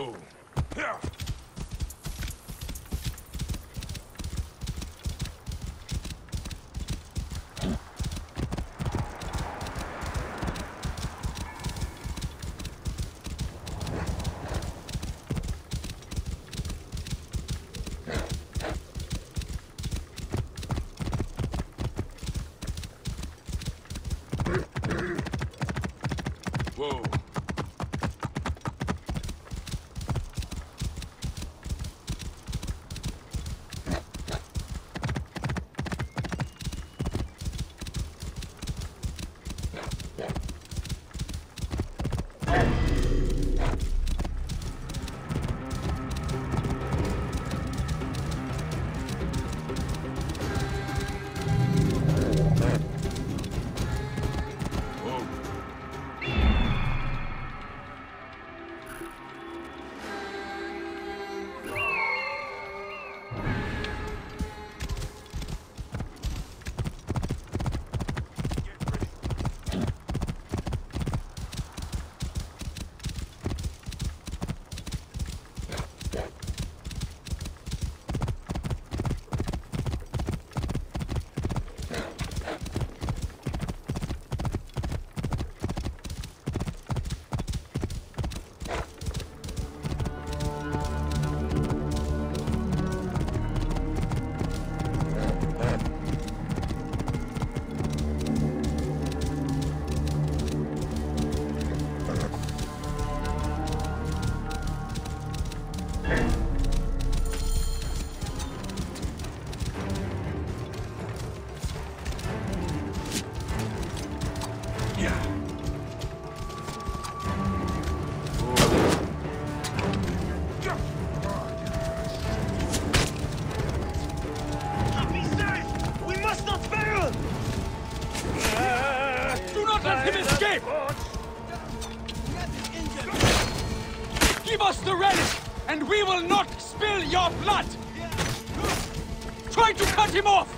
Whoa. Yeah. Whoa. Give us the relic, and we will not spill your blood! Try to cut him off!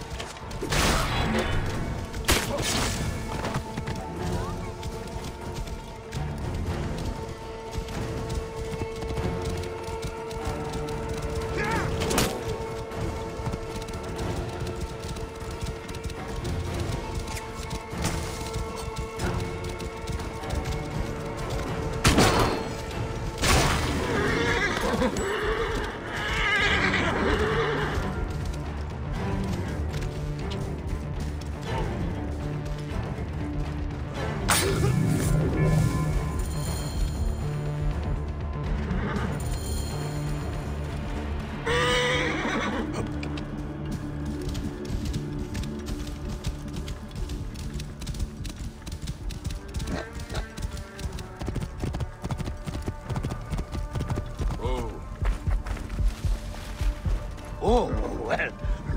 Oh, well,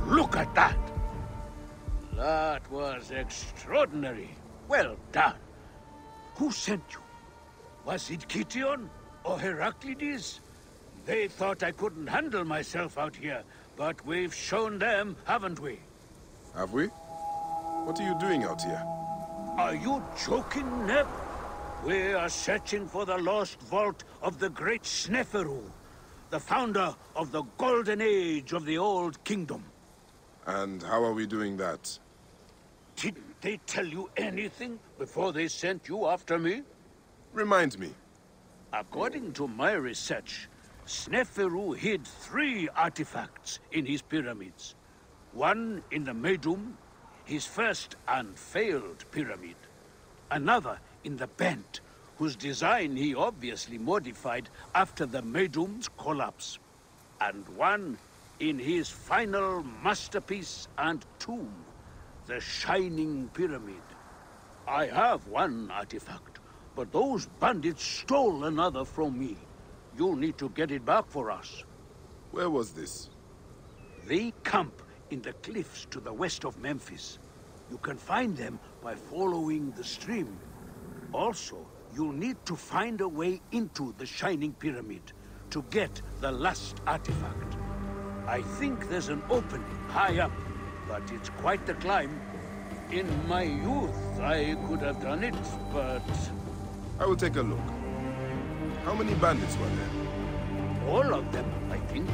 look at that. That was extraordinary. Well done. Who sent you? Was it Kition or Heraclides? They thought I couldn't handle myself out here, but we've shown them, haven't we? Have we? What are you doing out here? Are you joking, Neb? We are searching for the lost vault of the great Sneferu, the founder of the golden age of the old kingdom. And how are we doing that? Didn't they tell you anything before they sent you after me? Remind me. According to my research, Sneferu hid 3 artifacts in his pyramids. One in the Medjay, his first and failed pyramid. Another in the Bent, whose design he obviously modified after the Medjay's collapse. And one in his final masterpiece and tomb, the Shining Pyramid. I have one artifact, but those bandits stole another from me. You'll need to get it back for us. Where was this? They camp in the cliffs to the west of Memphis. You can find them by following the stream. Also, you'll need to find a way into the Shining Pyramid to get the last artifact. I think there's an opening high up, but it's quite the climb. In my youth, I could have done it, but... I will take a look. How many bandits were there? All of them, I think.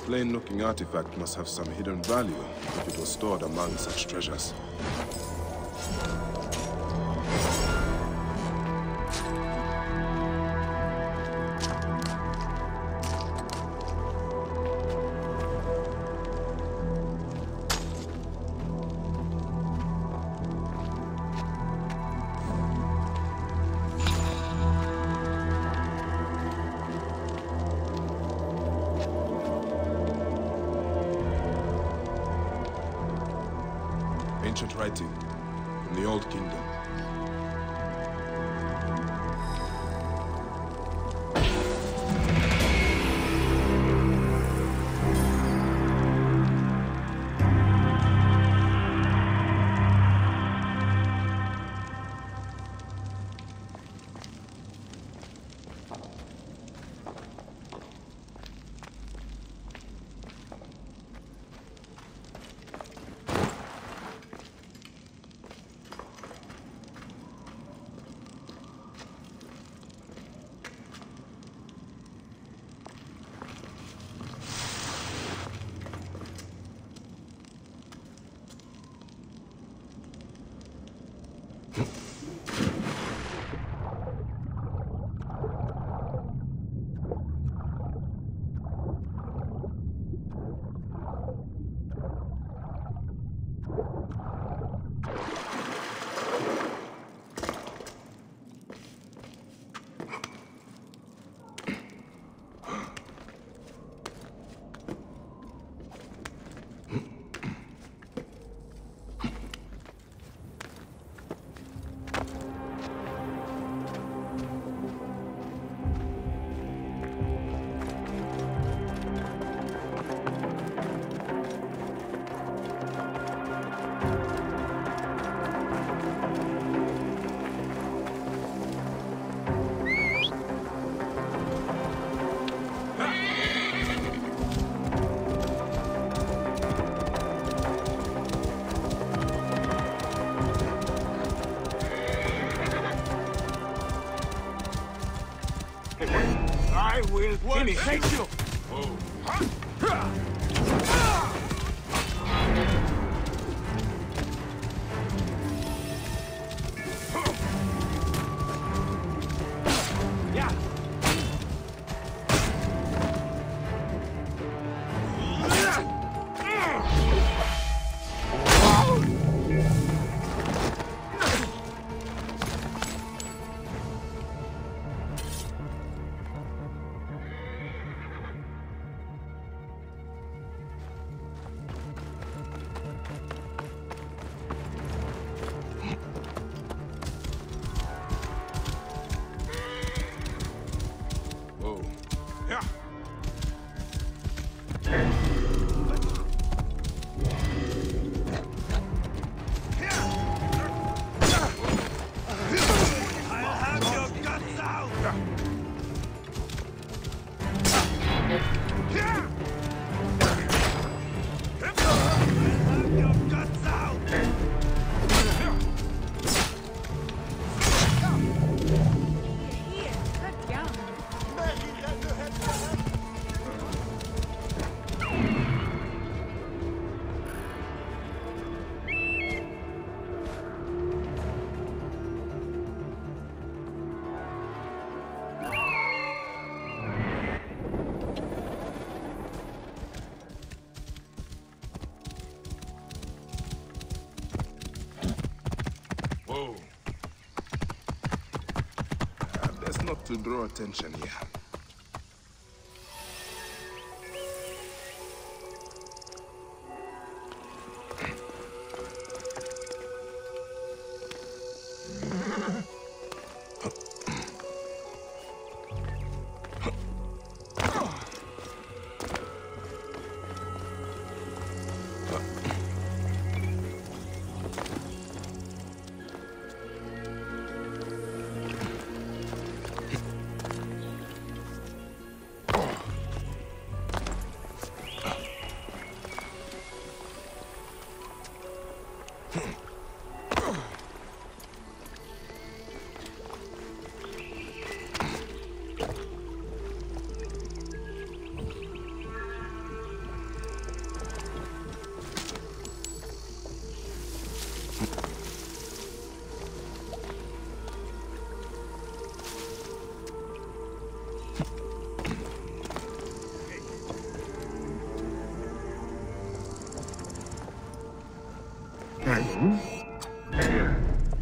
Plain-looking artifact must have some hidden value if it was stored among such treasures. Ancient writing from the Old Kingdom. Gimme, take you! Yeah! Whoa. Yeah. Whoa. Best not to draw attention here.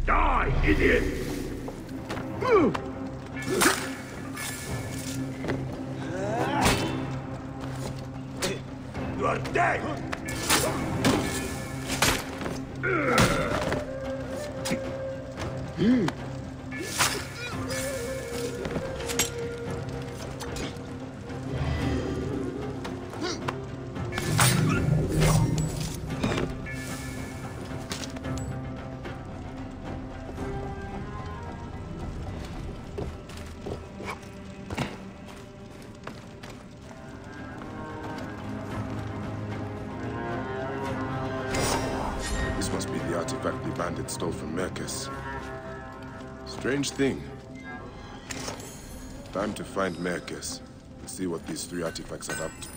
Die, idiot! You are dead! This must be the artifact the bandit stole from Merkes. Strange thing. Time to find Merkes and see what these three artifacts are up to.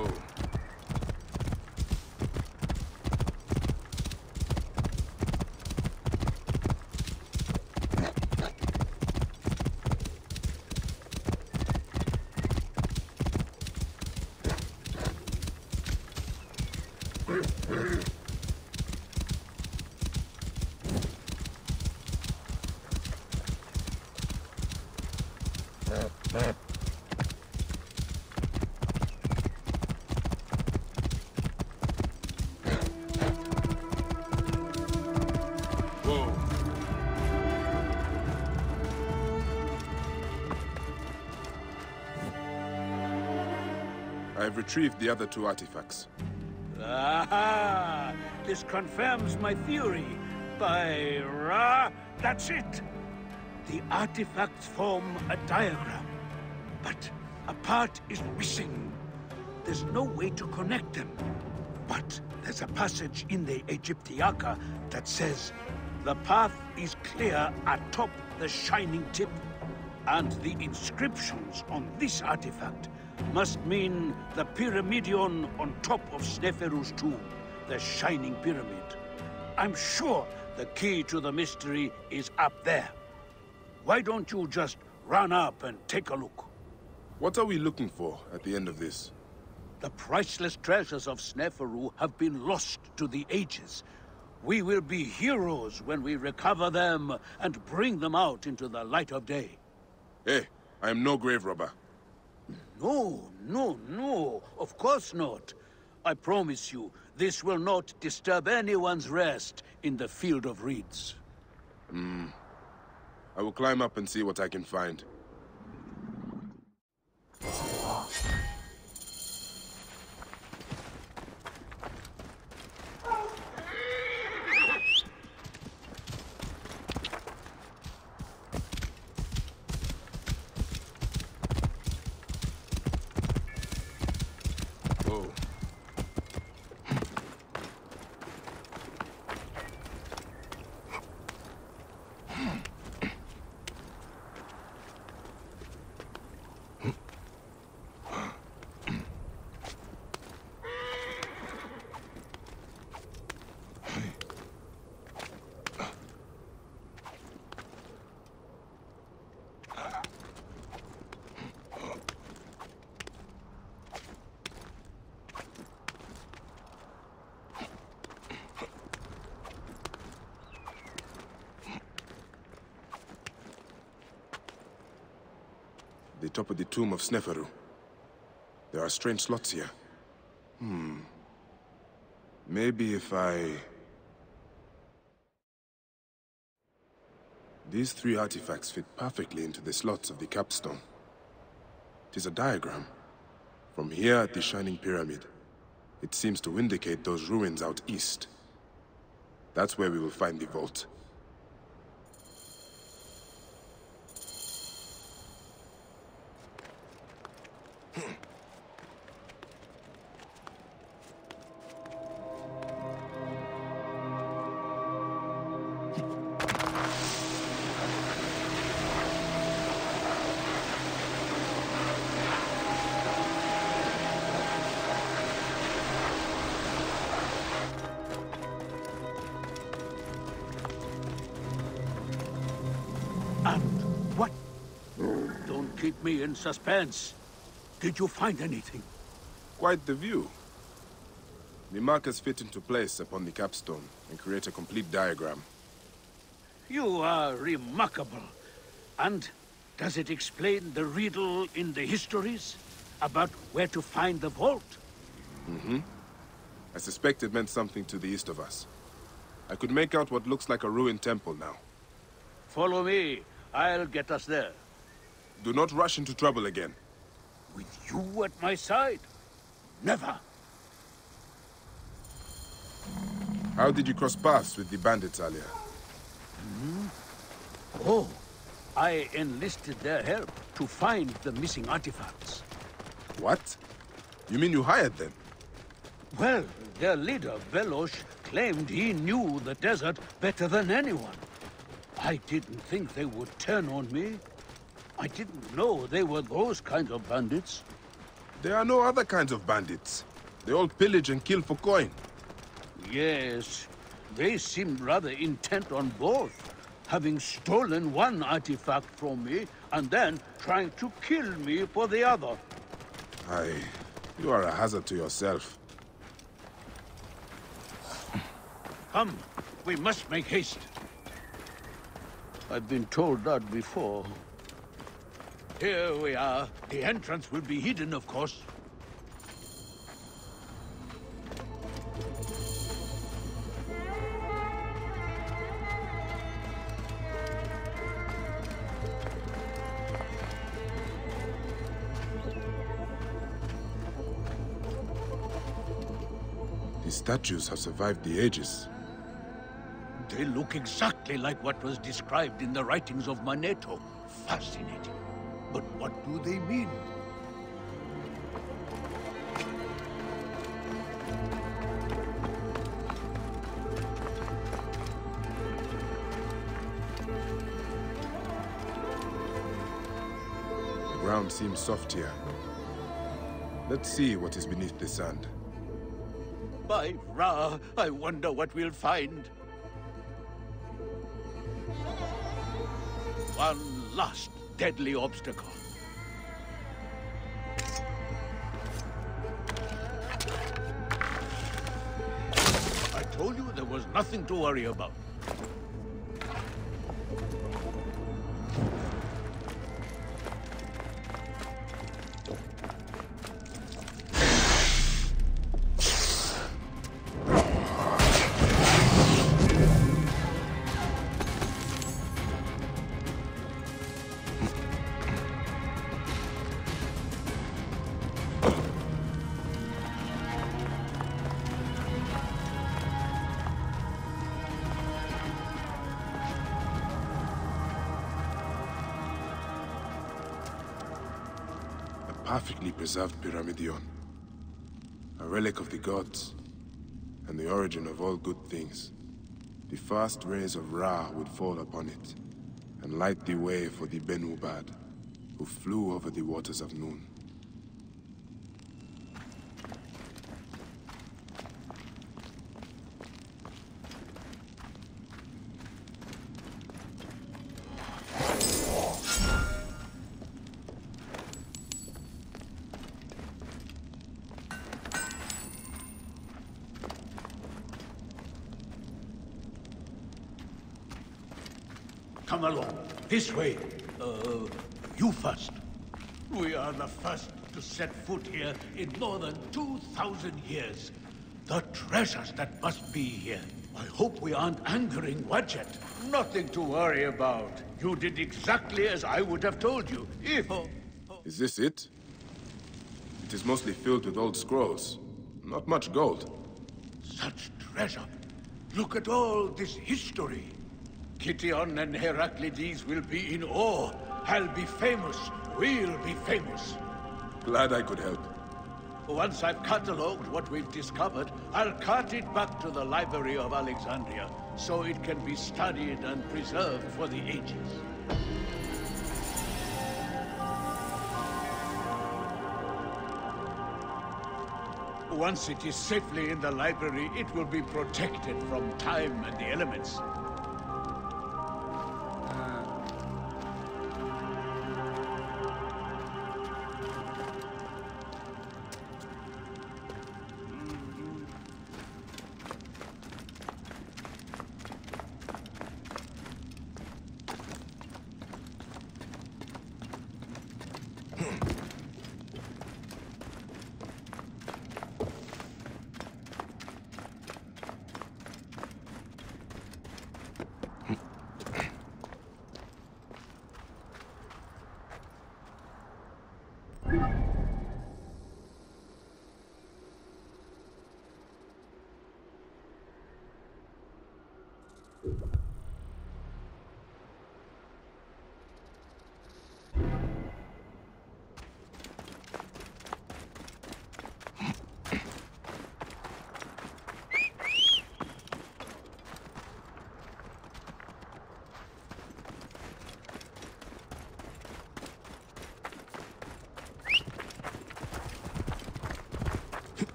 Oh. I've retrieved the other two artifacts. Aha! This confirms my theory. By Ra, that's it! The artifacts form a diagram, but a part is missing. There's no way to connect them. But there's a passage in the Egyptiaca that says, the path is clear atop the shining tip, and the inscriptions on this artifact must mean the pyramidion on top of Sneferu's tomb, the shining pyramid. I'm sure the key to the mystery is up there. Why don't you just run up and take a look? What are we looking for at the end of this? The priceless treasures of Sneferu have been lost to the ages. We will be heroes when we recover them and bring them out into the light of day. Hey, I am no grave robber. No, of course not. I promise you, this will not disturb anyone's rest in the field of reeds. I will climb up and see what I can find. The top of the tomb of Sneferu. There are strange slots here. Maybe if I... These three artifacts fit perfectly into the slots of the capstone. It is a diagram. From here at the Shining Pyramid, it seems to indicate those ruins out east. That's where we will find the vault. And what? Don't keep me in suspense. Did you find anything? Quite the view. The markers fit into place upon the capstone and create a complete diagram. You are remarkable. And does it explain the riddle in the histories about where to find the vault? I suspect it meant something to the east of us. I could make out what looks like a ruined temple now. Follow me. I'll get us there. Do not rush into trouble again. With you at my side? Never. How did you cross paths with the bandits earlier? Oh, I enlisted their help to find the missing artifacts. What? You mean you hired them? Well, their leader, Velosh, claimed he knew the desert better than anyone. I didn't think they would turn on me. I didn't know they were those kind of bandits. There are no other kinds of bandits. They all pillage and kill for coin. Yes, they seem rather intent on both, having stolen one artifact from me and then trying to kill me for the other. Aye, you are a hazard to yourself. Come, we must make haste. I've been told that before. Here we are. The entrance will be hidden, of course. These statues have survived the ages. They look exactly like what was described in the writings of Manetho. Fascinating. But what do they mean? The ground seems soft here. Let's see what is beneath the sand. By Ra, I wonder what we'll find. One last deadly obstacle. I told you there was nothing to worry about. Perfectly preserved pyramidion. A relic of the gods, and the origin of all good things. The first rays of Ra would fall upon it, and light the way for the Benubad, who flew over the waters of Noon. Come along. This way. You first. We are the first to set foot here in more than 2,000 years. The treasures that must be here. I hope we aren't angering Wadjet. Nothing to worry about. You did exactly as I would have told you. If... Is this it? It is mostly filled with old scrolls. Not much gold. Such treasure. Look at all this history. Kition and Heraclides will be in awe. I'll be famous. We'll be famous. Glad I could help. Once I've catalogued what we've discovered, I'll cart it back to the Library of Alexandria, so it can be studied and preserved for the ages. Once it is safely in the library, it will be protected from time and the elements.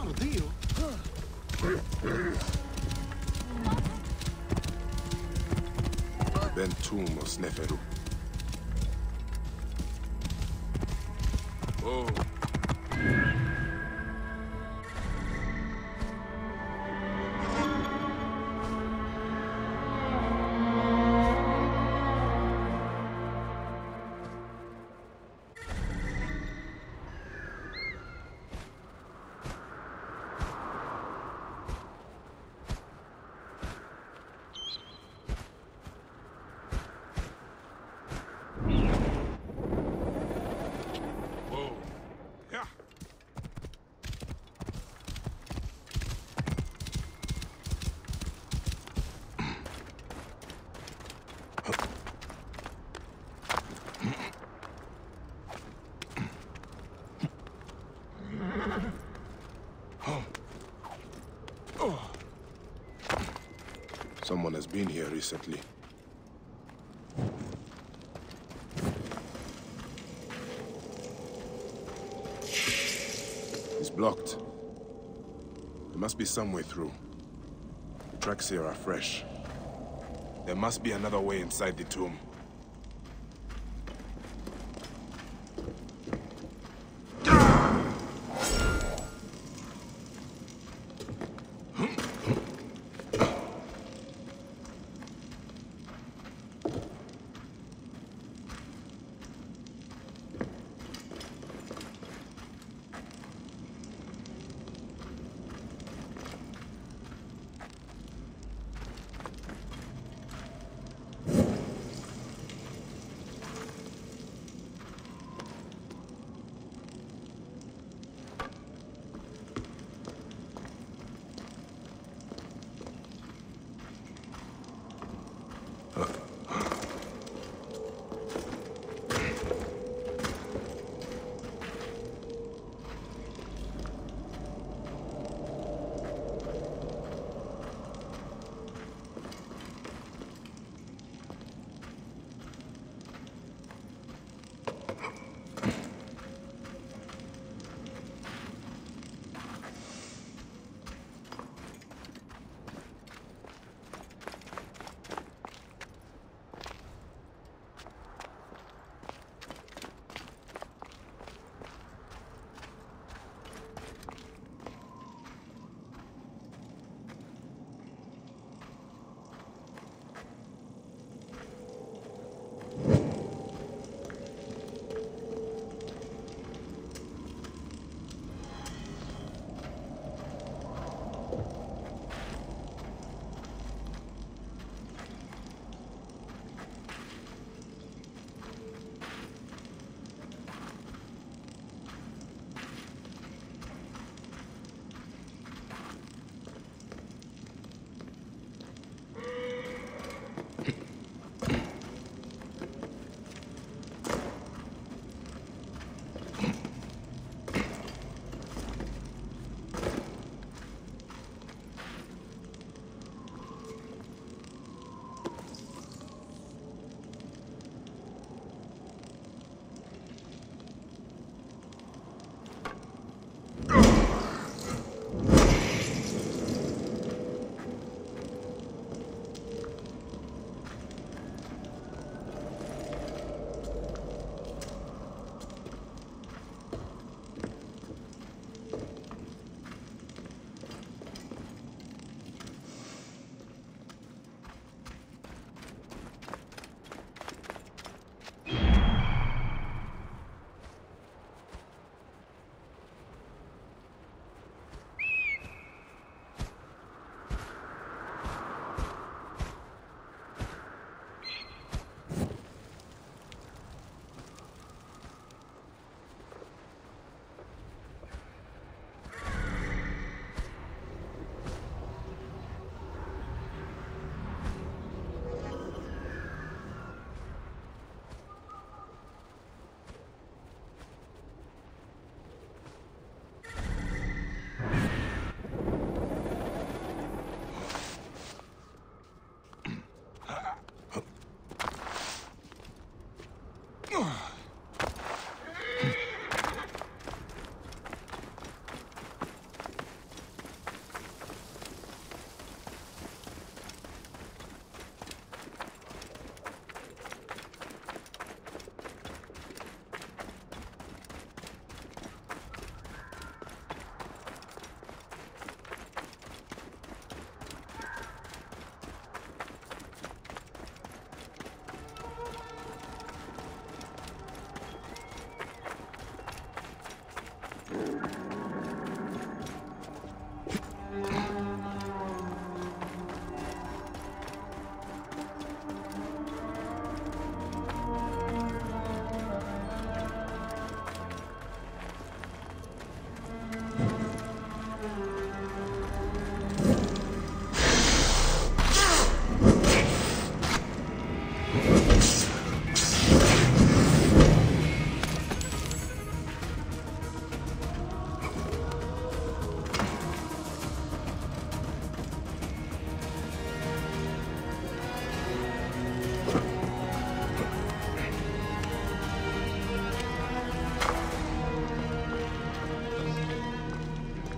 ترضيه. Ben tomb of Sneferu. Oh. Someone has been here recently. It's blocked. There must be some way through. The tracks here are fresh. There must be another way inside the tomb.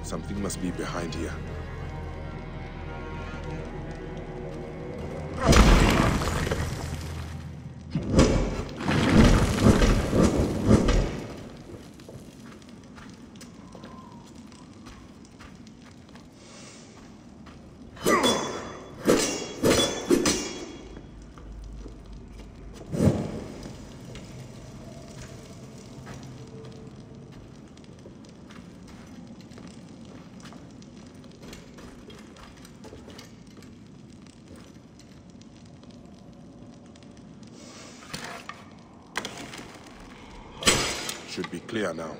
Something must be behind here. Should be clear now.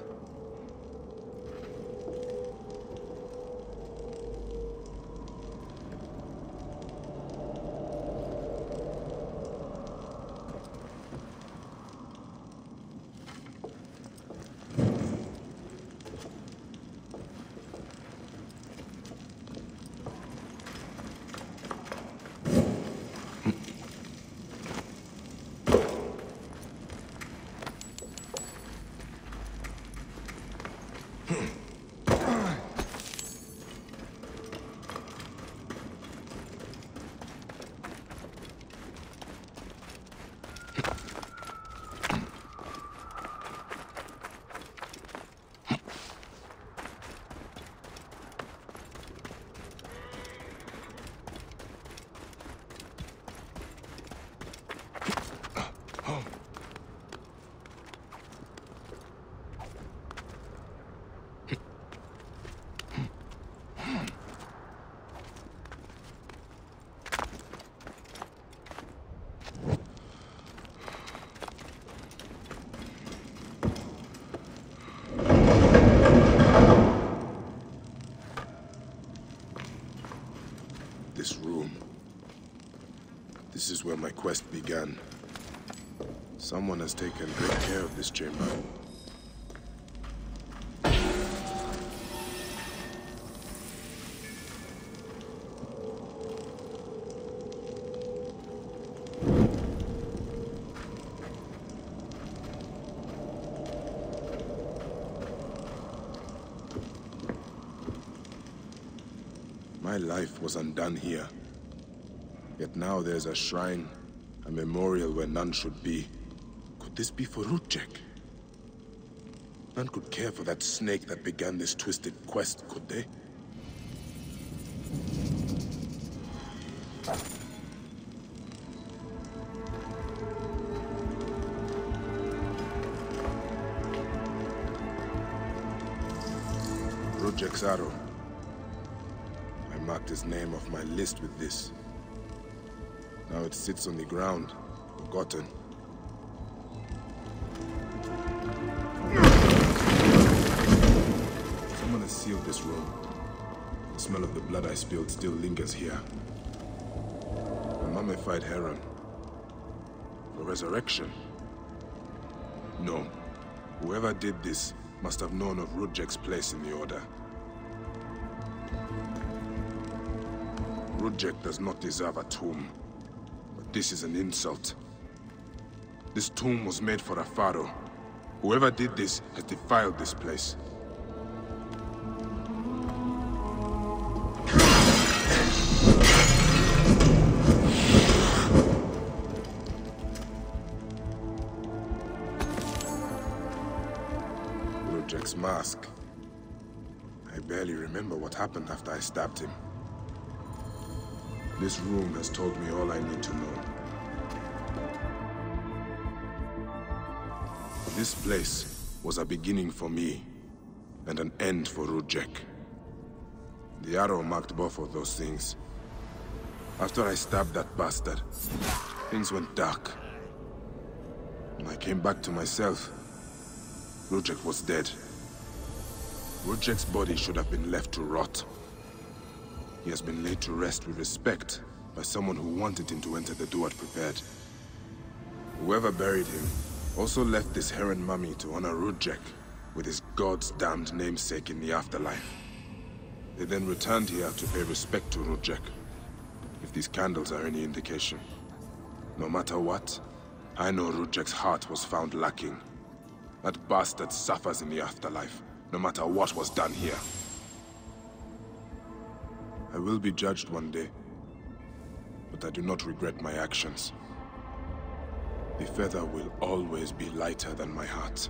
This room. This is where my quest began. Someone has taken great care of this chamber. My life was undone here. Yet now there's a shrine, a memorial where none should be. Could this be for Rudjek? None could care for that snake that began this twisted quest, could they? Rudjek's arrow. I marked his name off my list with this. Now it sits on the ground, forgotten. Someone has sealed this room. The smell of the blood I spilled still lingers here. A mummified heron. For resurrection? No. Whoever did this must have known of Rudjek's place in the Order. Rudjek does not deserve a tomb. But this is an insult. This tomb was made for a pharaoh. Whoever did this has defiled this place. Rudjek's mask. I barely remember what happened after I stabbed him. This room has told me all I need to know. This place was a beginning for me, and an end for Rudjek. The arrow marked both of those things. After I stabbed that bastard, things went dark. When I came back to myself, Rudjek was dead. Rudjek's body should have been left to rot. He has been laid to rest with respect by someone who wanted him to enter the Duat prepared. Whoever buried him also left this heron mummy to honor Rudjek with his god's damned namesake in the afterlife. They then returned here to pay respect to Rudjek, if these candles are any indication. No matter what, I know Rudjek's heart was found lacking. That bastard suffers in the afterlife, no matter what was done here. I will be judged one day, but I do not regret my actions. The feather will always be lighter than my heart.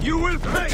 You will pay!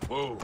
Whoa.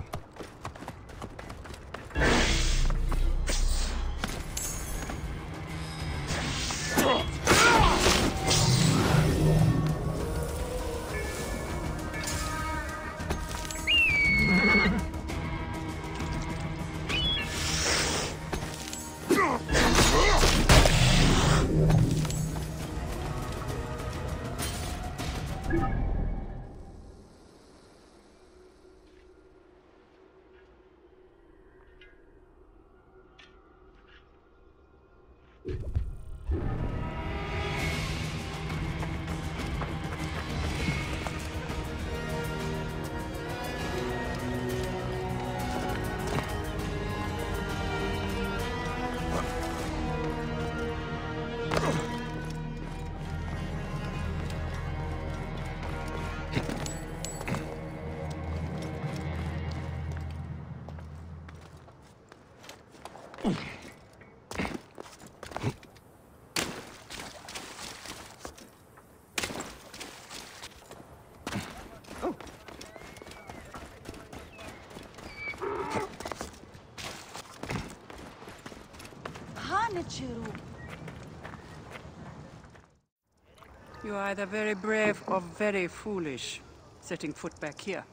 You are either very brave or very foolish, setting foot back here.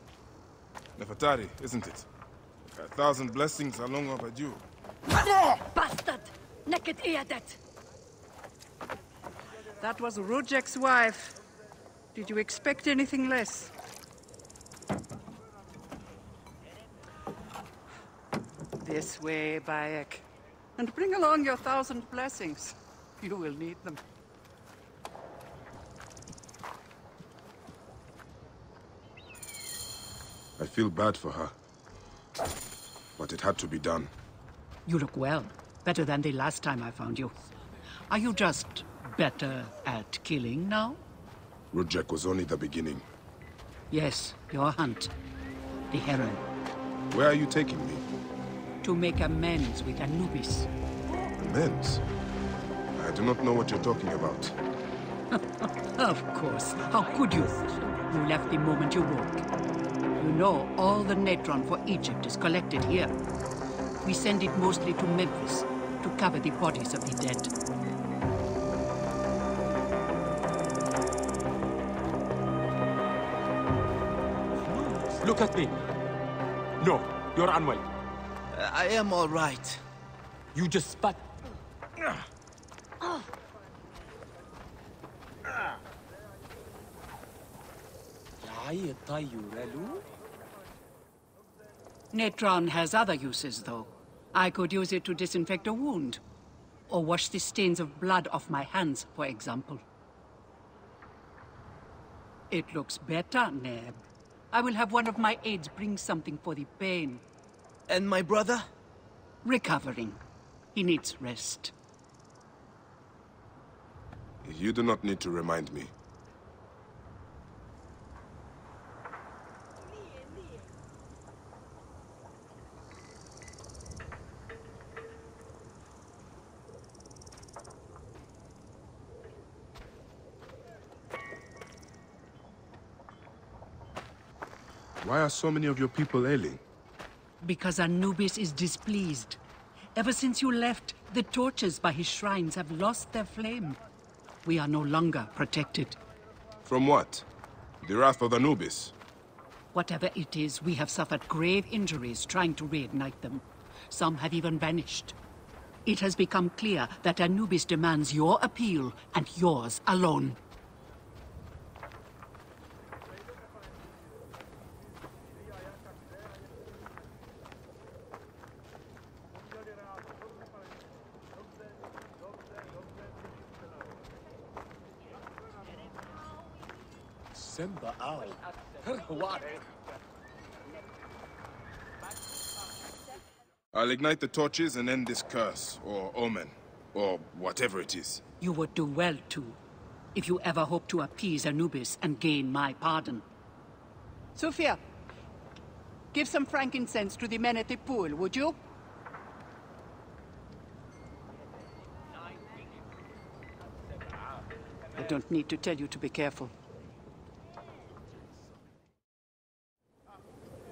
Nefertari, isn't it? 1,000 blessings are long overdue. Bastard! Naked Iadet! That was Rujek's wife. Did you expect anything less? This way, Bayek. And bring along your 1,000 blessings. You will need them. I feel bad for her. But it had to be done. You look well. Better than the last time I found you. Are you just better at killing now? Rujek was only the beginning. Yes, your hunt. The heron. Where are you taking me? To make amends with Anubis. Amends? I do not know what you're talking about. Of course. How could you? You left the moment you woke. You know, all the natron for Egypt is collected here. We send it mostly to Memphis, to cover the bodies of the dead. Look at me. No, you're unwell. I am all right. You just spat. Natron has other uses, though. I could use it to disinfect a wound. Or wash the stains of blood off my hands, for example. It looks better, Neb. I will have one of my aides bring something for the pain. And my brother? Recovering. He needs rest. You do not need to remind me. Why are so many of your people ailing? Because Anubis is displeased. Ever since you left, the torches by his shrines have lost their flame. We are no longer protected. From what? The wrath of Anubis? Whatever it is, we have suffered grave injuries trying to reignite them. Some have even vanished. It has become clear that Anubis demands your appeal, and yours alone. I'll ignite the torches and end this curse, or omen, or whatever it is. You would do well, too, if you ever hope to appease Anubis and gain my pardon. Sophia, give some frankincense to the men at the pool, would you? I don't need to tell you to be careful.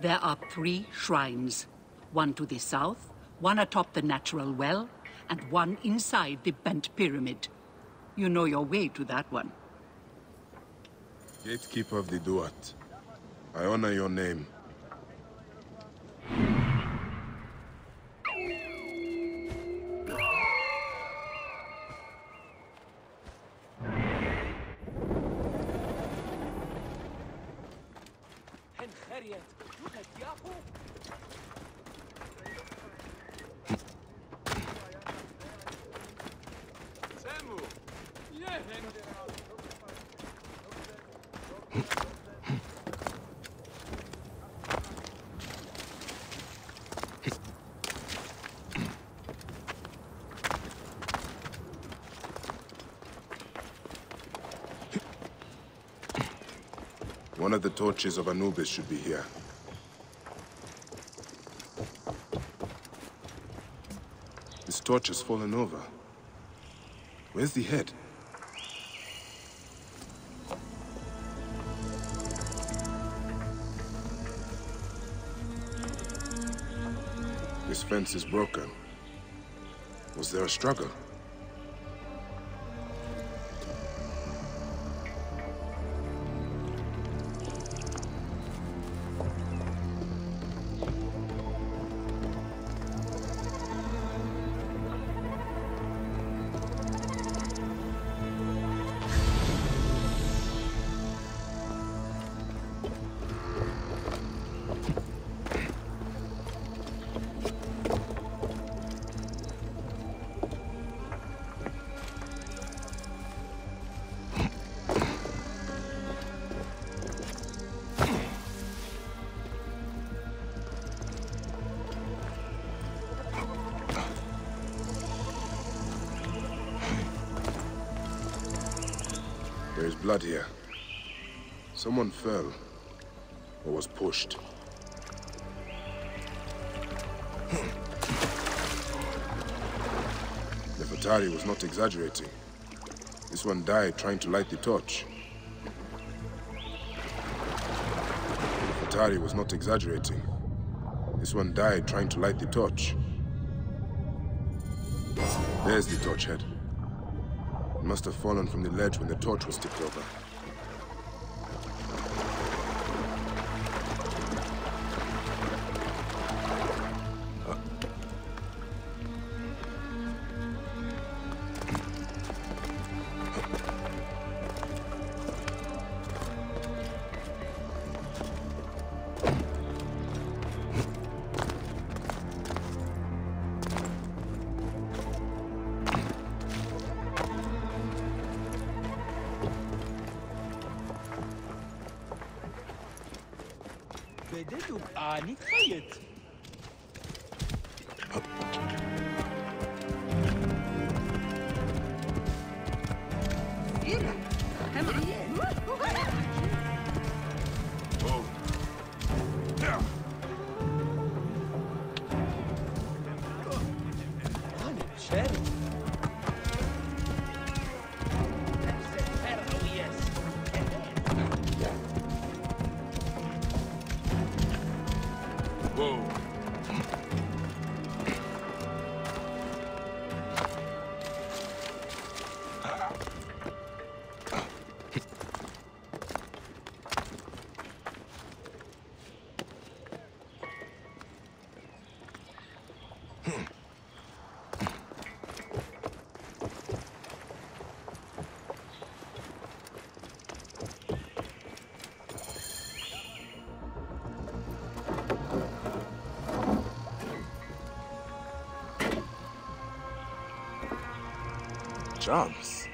There are 3 shrines. One to the south, one atop the natural well, and one inside the bent pyramid. You know your way to that one. Gatekeeper of the Duat, I honor your name. One of the torches of Anubis should be here. This torch has fallen over. Where's the head? This fence is broken. Was there a struggle? There is blood here. Someone fell, or was pushed. Nefertari was not exaggerating. This one died trying to light the torch. Nefertari was not exaggerating. This one died trying to light the torch. There's the torch head. It must have fallen from the ledge when the torch was tipped over. Bededuk ani kayıt. Jobs.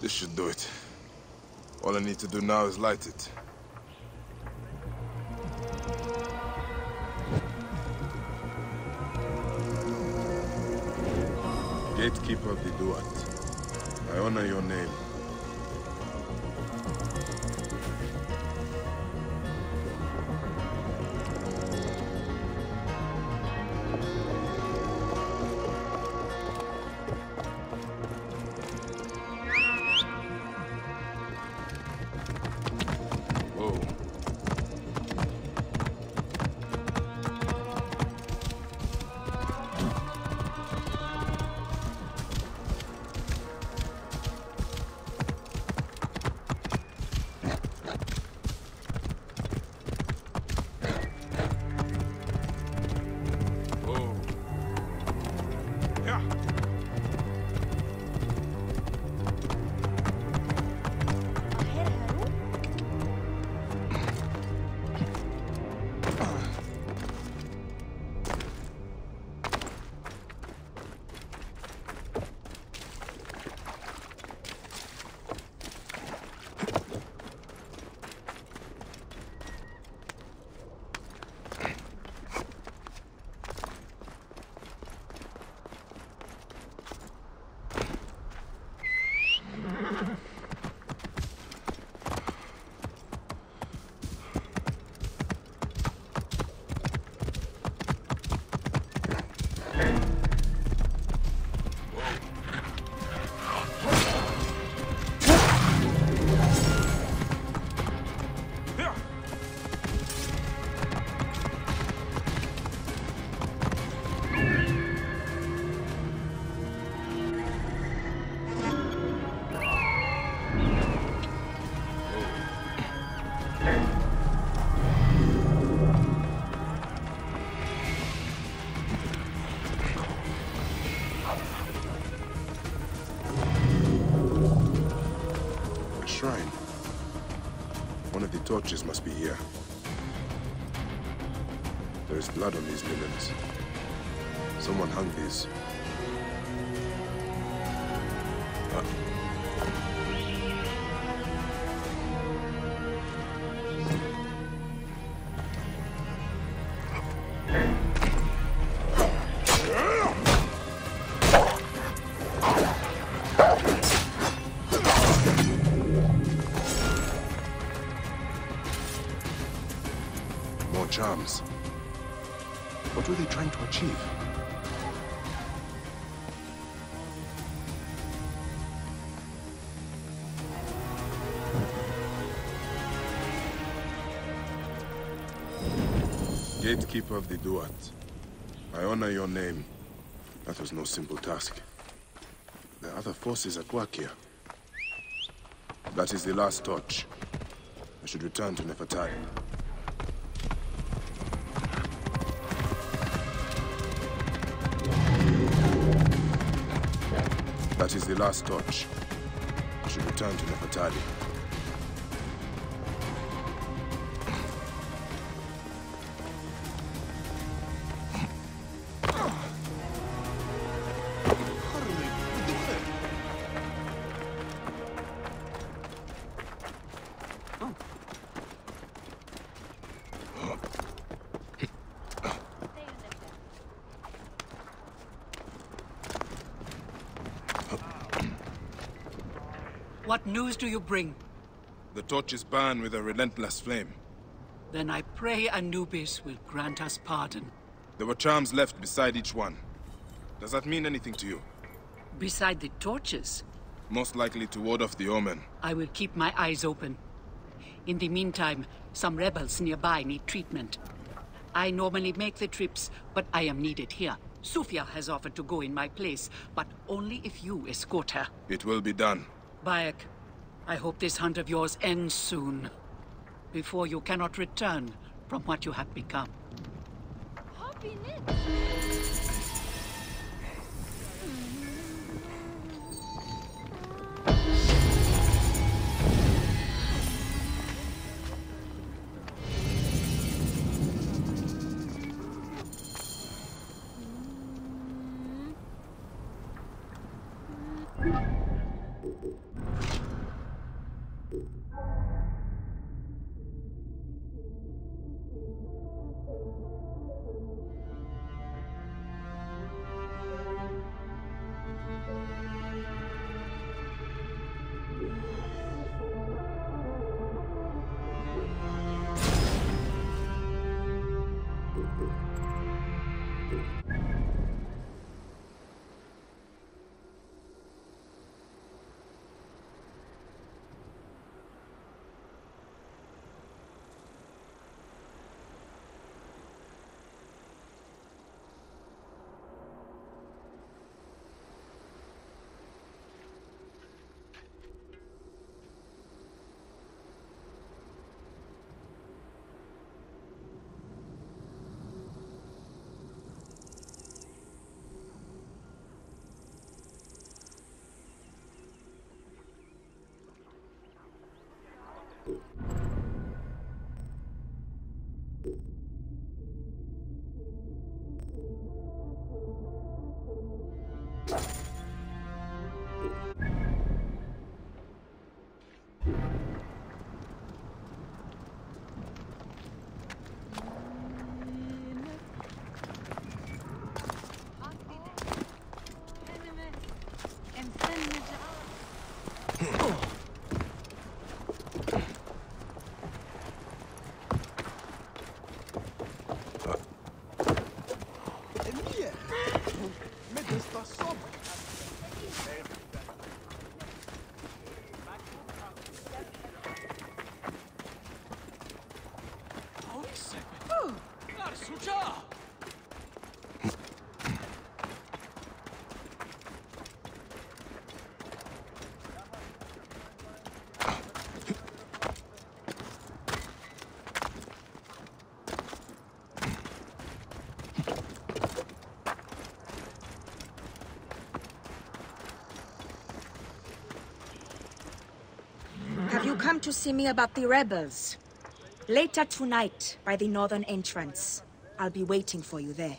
This should do it. All I need to do now is light it. Gatekeeper of the Duat, I honor your name. Shrine. One of the torches must be here. There is blood on these linens. Someone hung these. Charms. What were they trying to achieve? Gatekeeper of the Duat, I honor your name. That was no simple task. There are other forces at work here. That is the last torch. I should return to Nefertari. That is the last torch. I should return to Nefertari. What news do you bring? The torches burn with a relentless flame. Then I pray Anubis will grant us pardon. There were charms left beside each one. Does that mean anything to you? Beside the torches, Most likely to ward off the omen. I will keep my eyes open. In the meantime, some rebels nearby need treatment. I normally make the trips, but I am needed here. Sufia has offered to go in my place, but only if you escort her. It will be done. Bayek, I hope this hunt of yours ends soon. Before you cannot return from what you have become. Have you come to see me about the rebels? Later tonight, by the northern entrance. I'll be waiting for you there.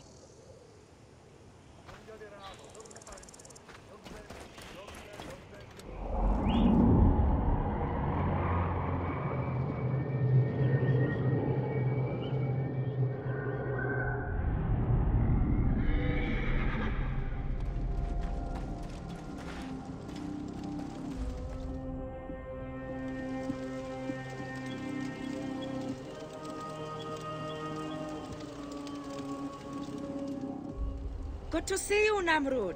Good to see you, Namrud.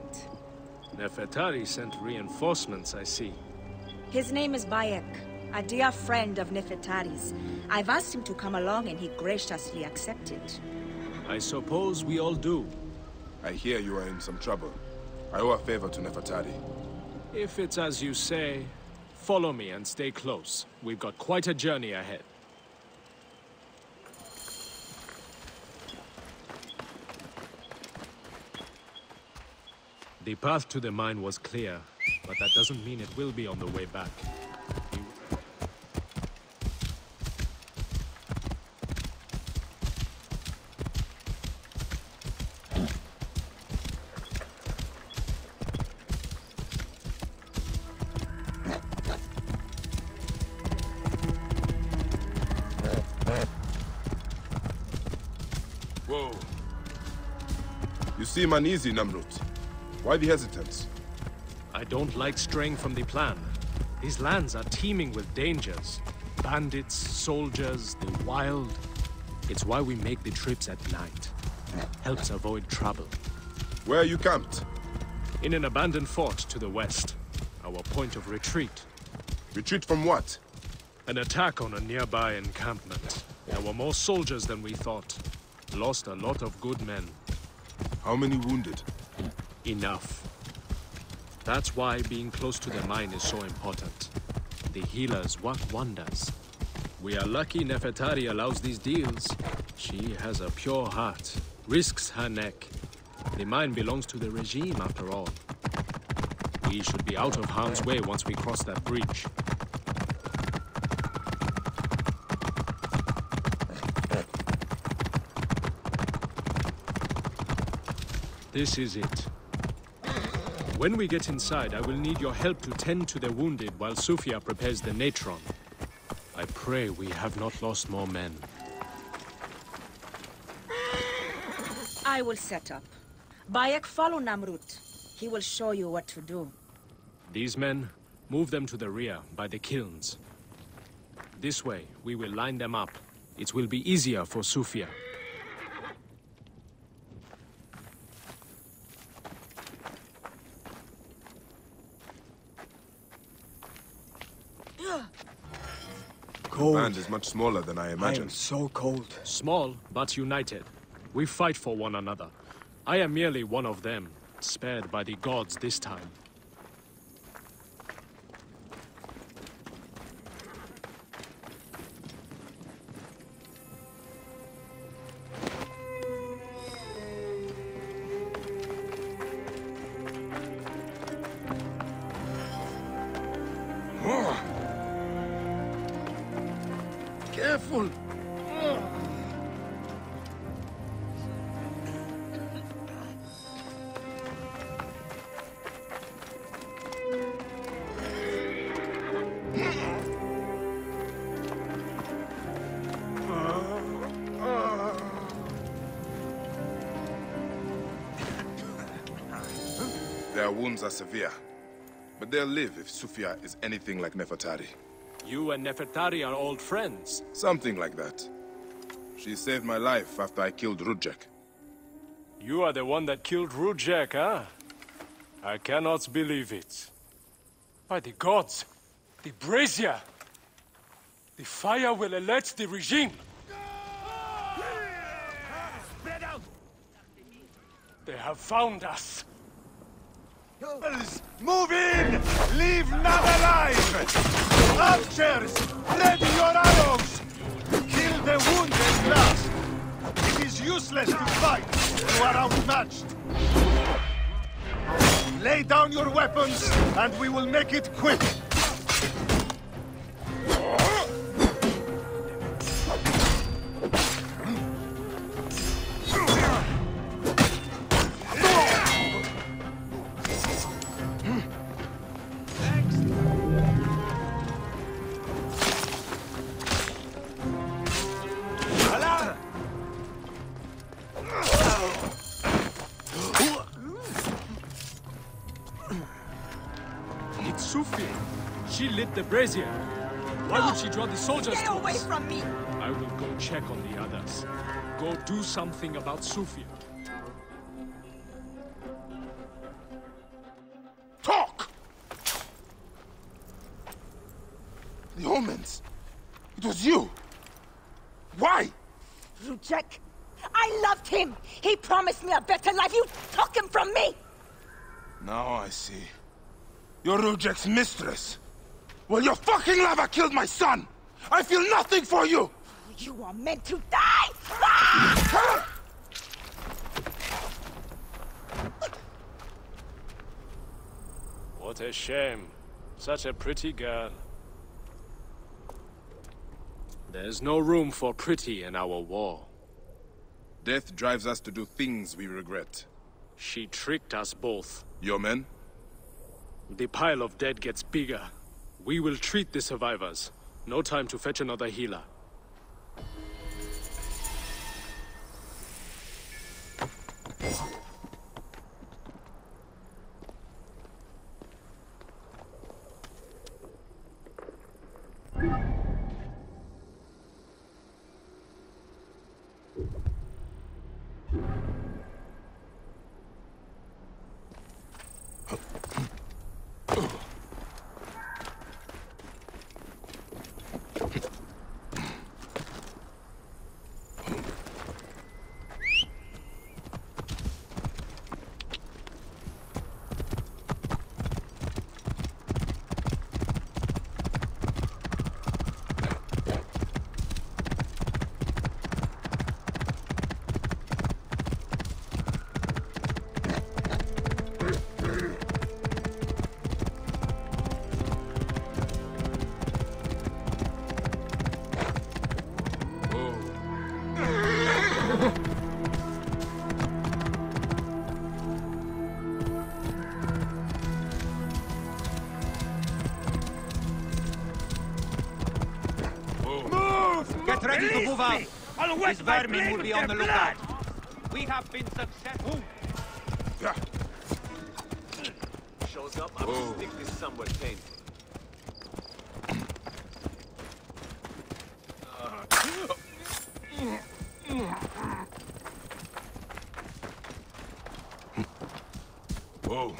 Nefertari sent reinforcements, I see. His name is Bayek, a dear friend of Nefertari's. I've asked him to come along and he graciously accepted. I suppose we all do. I hear you are in some trouble. I owe a favor to Nefertari. If it's as you say, follow me and stay close. We've got quite a journey ahead. The path to the mine was clear, but that doesn't mean it will be on the way back. Whoa. You seem uneasy, Namrud. Why the hesitance? I don't like straying from the plan. These lands are teeming with dangers. Bandits, soldiers, the wild. It's why we make the trips at night. Helps avoid trouble. Where are you camped? In an abandoned fort to the west. Our point of retreat. Retreat from what? An attack on a nearby encampment. There were more soldiers than we thought. Lost a lot of good men. How many wounded? Enough. That's why being close to the mine is so important. The healers work wonders. We are lucky Nefertari allows these deals. She has a pure heart. Risks her neck. The mine belongs to the regime after all. We should be out of harm's way once we cross that bridge. This is it. When we get inside, I will need your help to tend to the wounded while Sufia prepares the natron. I pray we have not lost more men. I will set up. Bayek, follow Namrut. He will show you what to do. These men, move them to the rear, by the kilns. This way, we will line them up. It will be easier for Sufia. The band is much smaller than I imagined. I am so cold. Small, but united. We fight for one another. I am merely one of them, spared by the gods this time. Careful! Their wounds are severe, but they'll live if Sufia is anything like Nefertari. You and Nefertari are old friends. Something like that. She saved my life after I killed Rudjek. You are the one that killed Rudjek, huh? I cannot believe it. By the gods, the brazier! The fire will alert the regime! Spread out! They have found us! Move in! Leave none alive! Archers, ready your arrows! Kill the wounded last! It is useless to fight! You are outmatched! Lay down your weapons, and we will make it quick! She lit the brazier. Why would she draw the soldiers Get to away us? from me! I will go check on the others. Go do something about Sufia. Talk! The omens! It was you! Why? Rujek, I loved him! He promised me a better life! You took him from me! Now I see. You're Rujek's mistress! Well, your fucking lava killed my son! I feel nothing for you! You are meant to die! Ah! What a shame. Such a pretty girl. There's no room for pretty in our war. Death drives us to do things we regret. She tricked us both. Your men? The pile of dead gets bigger. We will treat the survivors. No time to fetch another healer. Get ready to move out. I'll wet These my vermin blade will with be their on the blood. lookout. We have been successful. Shows up, I'll stick this somewhere painful. Whoa.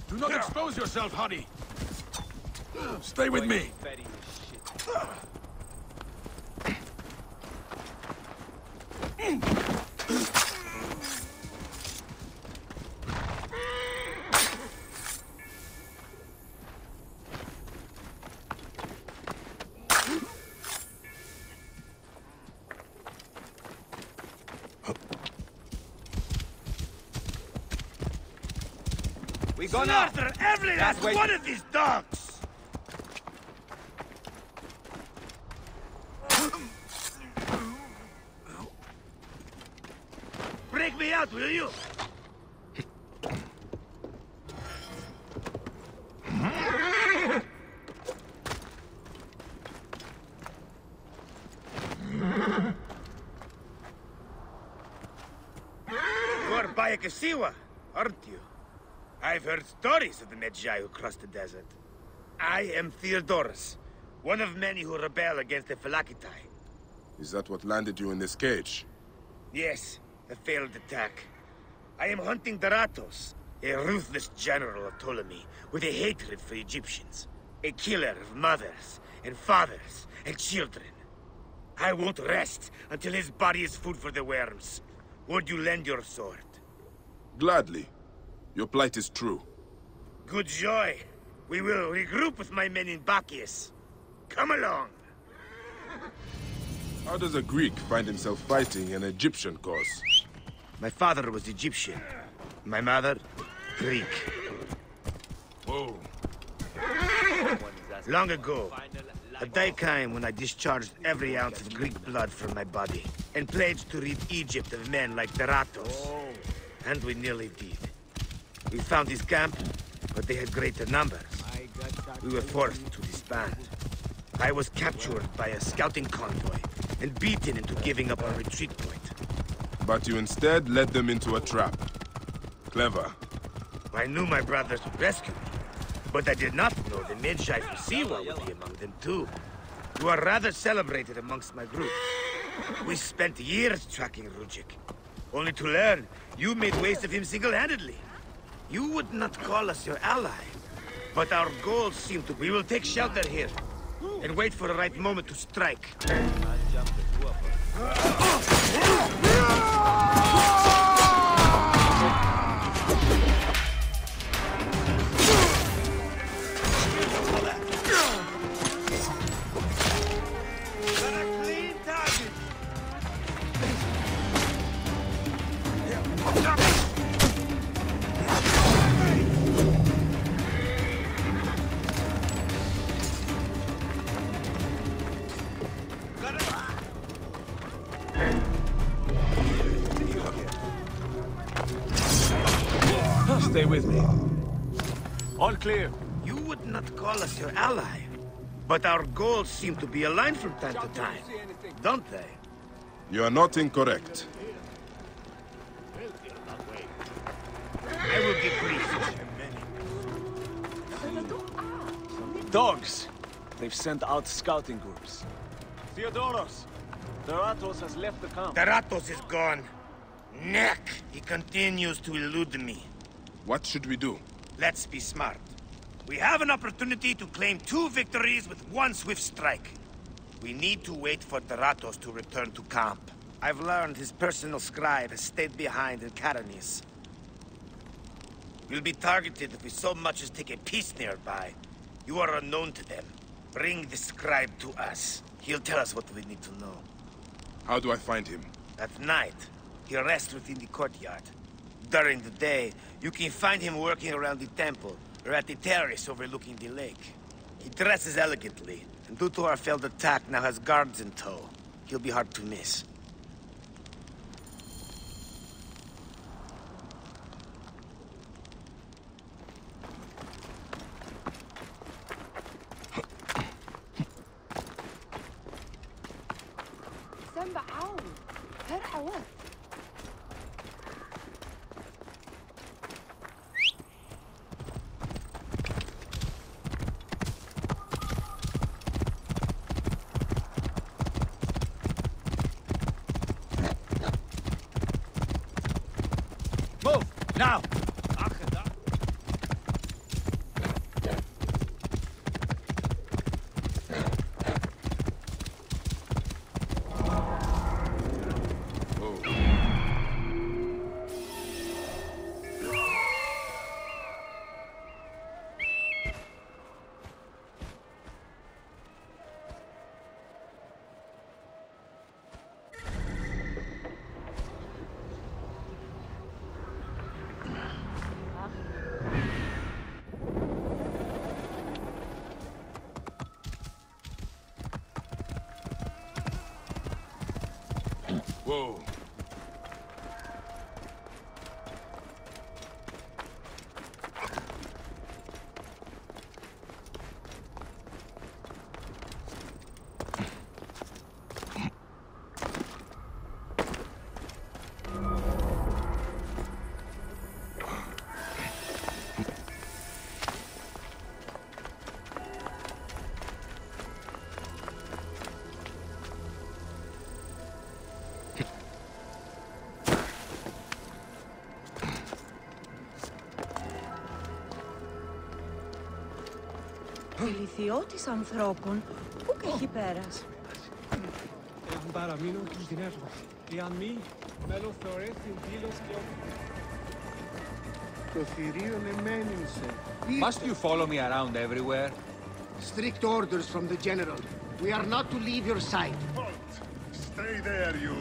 Do not expose yourself, honey. Stay with me. We go now. Slaughter every last wait. one of these dogs! Break me out, will you? You're Bayakasiwa, aren't you? I've heard stories of the Medjay who crossed the desert. I am Theodorus, one of many who rebel against the Phylakitai. Is that what landed you in this cage? Yes, a failed attack. I am hunting Daratos, a ruthless general of Ptolemy with a hatred for Egyptians. A killer of mothers and fathers and children. I won't rest until his body is food for the worms. Would you lend your sword? Gladly. Your plight is true. Good joy. We will regroup with my men in Bacchius. Come along. How does a Greek find himself fighting an Egyptian cause? My father was Egyptian. My mother, Greek. Whoa. Long ago, a day came when I discharged every ounce of Greek blood from my body and pledged to rid Egypt of men like Daratos. And we nearly did. We found his camp, but they had greater numbers. We were forced to disband. I was captured by a scouting convoy and beaten into giving up our retreat point. But you instead led them into a trap. Clever. I knew my brothers would rescue me, but I did not know the Medjay from Siwa would be among them too. You are rather celebrated amongst my group. We spent years tracking Rujik, only to learn you made waste of him single-handedly. You would not call us your ally, but our goals seem to be we will take shelter here and wait for the right moment to strike. Stay with me. All clear. You would not call us your ally, but our goals seem to be aligned from time to time, don't they? You are not incorrect. I will get briefed. Dogs. They've sent out scouting groups. Theodoros. Daratos has left the camp. Daratos is gone. Neck! He continues to elude me. What should we do? Let's be smart. We have an opportunity to claim 2 victories with 1 swift strike. We need to wait for Daratos to return to camp. I've learned his personal scribe has stayed behind in Caranis. We'll be targeted if we so much as take a piece nearby. You are unknown to them. Bring the scribe to us. He'll tell us what we need to know. How do I find him? At night, he rests within the courtyard. During the day, you can find him working around the temple, or at the terrace overlooking the lake. He dresses elegantly, and due to our failed attack, now has guards in tow. He'll be hard to miss. Move, now! Whoa. Ηλιθιώτης ανθρώπων, πού και έχει πέρας. Έχουν παραμείνω τους κινδυνεύουν. Εάν μη, μέλλον θεωρέθην δήλος και το θηρίον εμένυνσε. Must you follow me around everywhere? Strict orders from the general. We are not to leave your side. Halt! Stay there, you!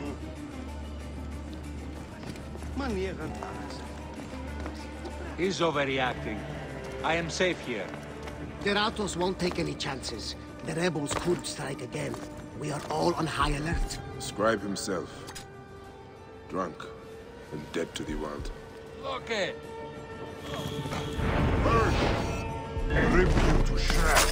He's overreacting. I am safe here. The Ratos won't take any chances. The rebels could strike again. We are all on high alert. Scribe himself. Drunk and dead to the world. Look it! Burn! Rip you to shreds!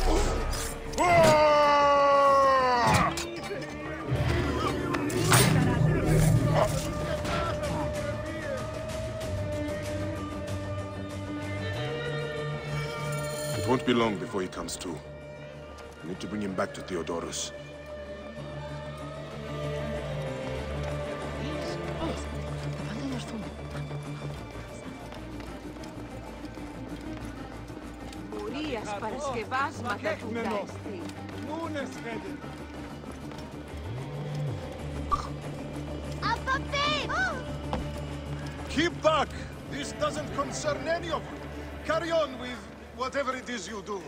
It won't be long before he comes to. I need to bring him back to Theodorus. Παρασκευάσματα του Δέστη. Μούνες, φέτε. Keep back! This doesn't concern any of you. Carry on with whatever it is you do.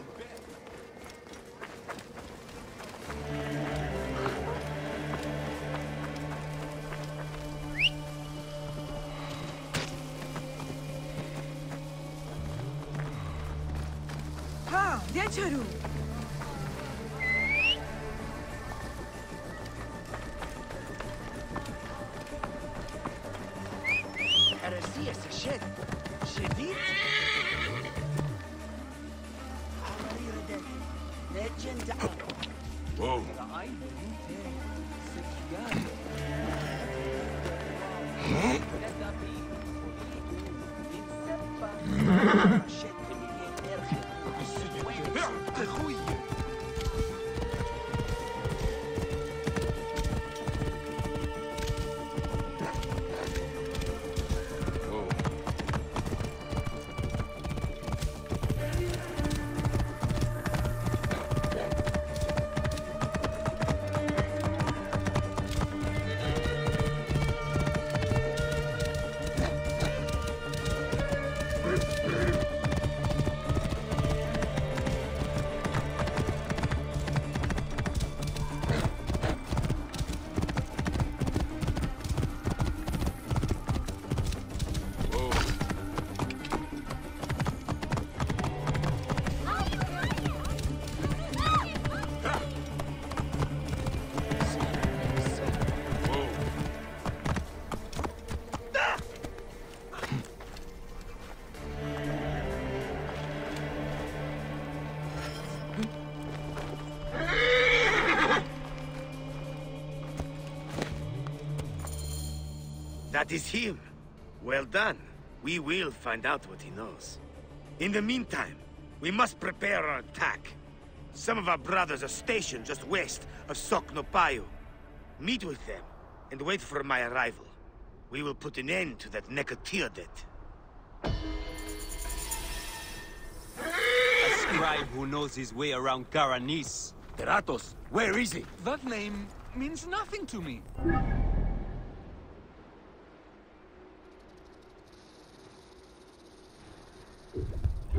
Geçerim. Heresiye seşet. Şedid. Whoa. That is him. Well done. We will find out what he knows. In the meantime, we must prepare our attack. Some of our brothers are stationed just west of Soknopayu. Meet with them, and wait for my arrival. We will put an end to that Nekatiodet. A scribe who knows his way around Karanis. Teratos, where is he? That name means nothing to me.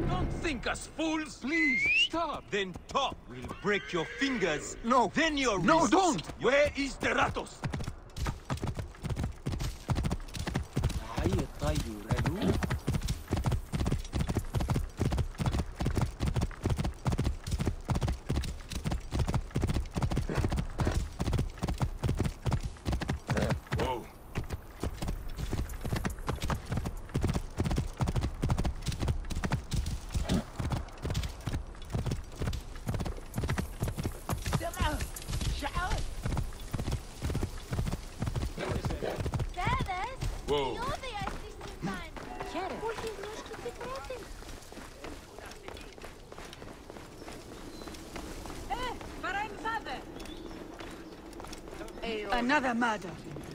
Don't think us fools! Please, stop! Then talk! We'll break your fingers. No! Then your No, wrists. don't! Where is Teratos? Whoa. Whoa. Another murder.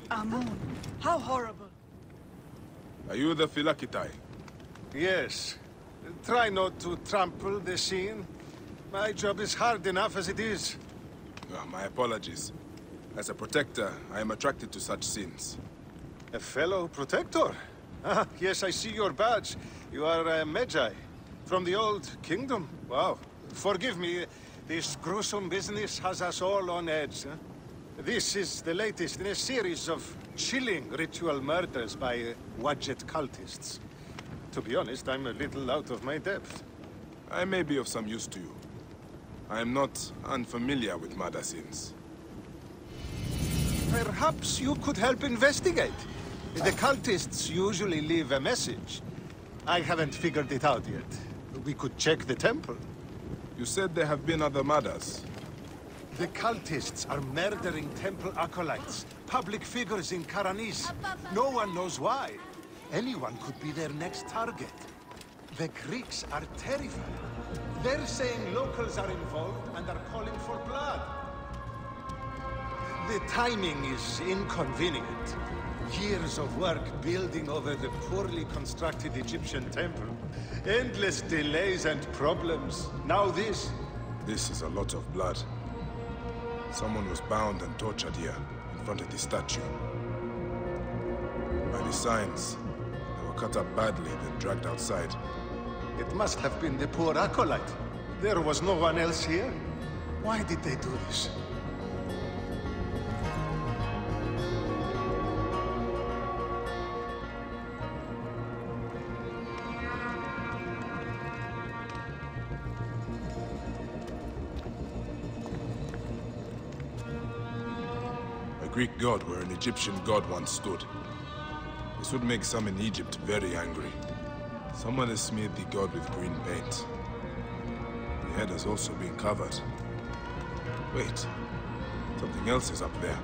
Amun. How horrible. Are you the Philakitai? Yes. Try not to trample the scene. My job is hard enough as it is. My apologies. As a protector, I am attracted to such scenes. A fellow protector? Ah, yes, I see your badge. You are a Medjay. From the old kingdom? Wow. Forgive me, this gruesome business has us all on edge. Huh? This is the latest in a series of chilling ritual murders by Wadjet cultists. To be honest, I'm a little out of my depth. I may be of some use to you. I am not unfamiliar with murder scenes. Perhaps you could help investigate. The cultists usually leave a message. I haven't figured it out yet. We could check the temple. You said there have been other murders. The cultists are murdering temple acolytes, public figures in Karanis. No one knows why. Anyone could be their next target. The Greeks are terrified. They're saying locals are involved and are calling for blood. The timing is inconvenient. Years of work building over the poorly constructed Egyptian temple. Endless delays and problems. Now this. This is a lot of blood. Someone was bound and tortured here, in front of the statue. By the signs, they were cut up badly, then dragged outside. It must have been the poor acolyte. There was no one else here. Why did they do this? A Greek god where an Egyptian god once stood. This would make some in Egypt very angry. Someone has smeared the god with green paint. The head has also been covered. Wait, something else is up there.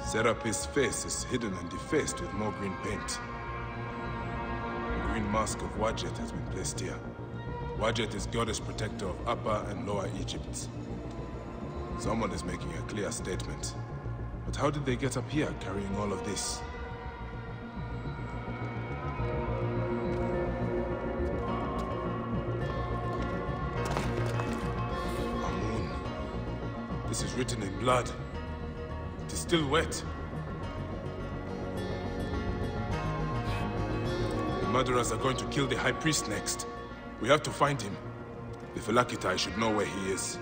Serapis' face is hidden and defaced with more green paint. The green mask of Wadjet has been placed here. Wadjet is goddess protector of Upper and Lower Egypt. Someone is making a clear statement. But how did they get up here carrying all of this? Amun. This is written in blood. It is still wet. The murderers are going to kill the High Priest next. We have to find him. The Philakitai should know where he is.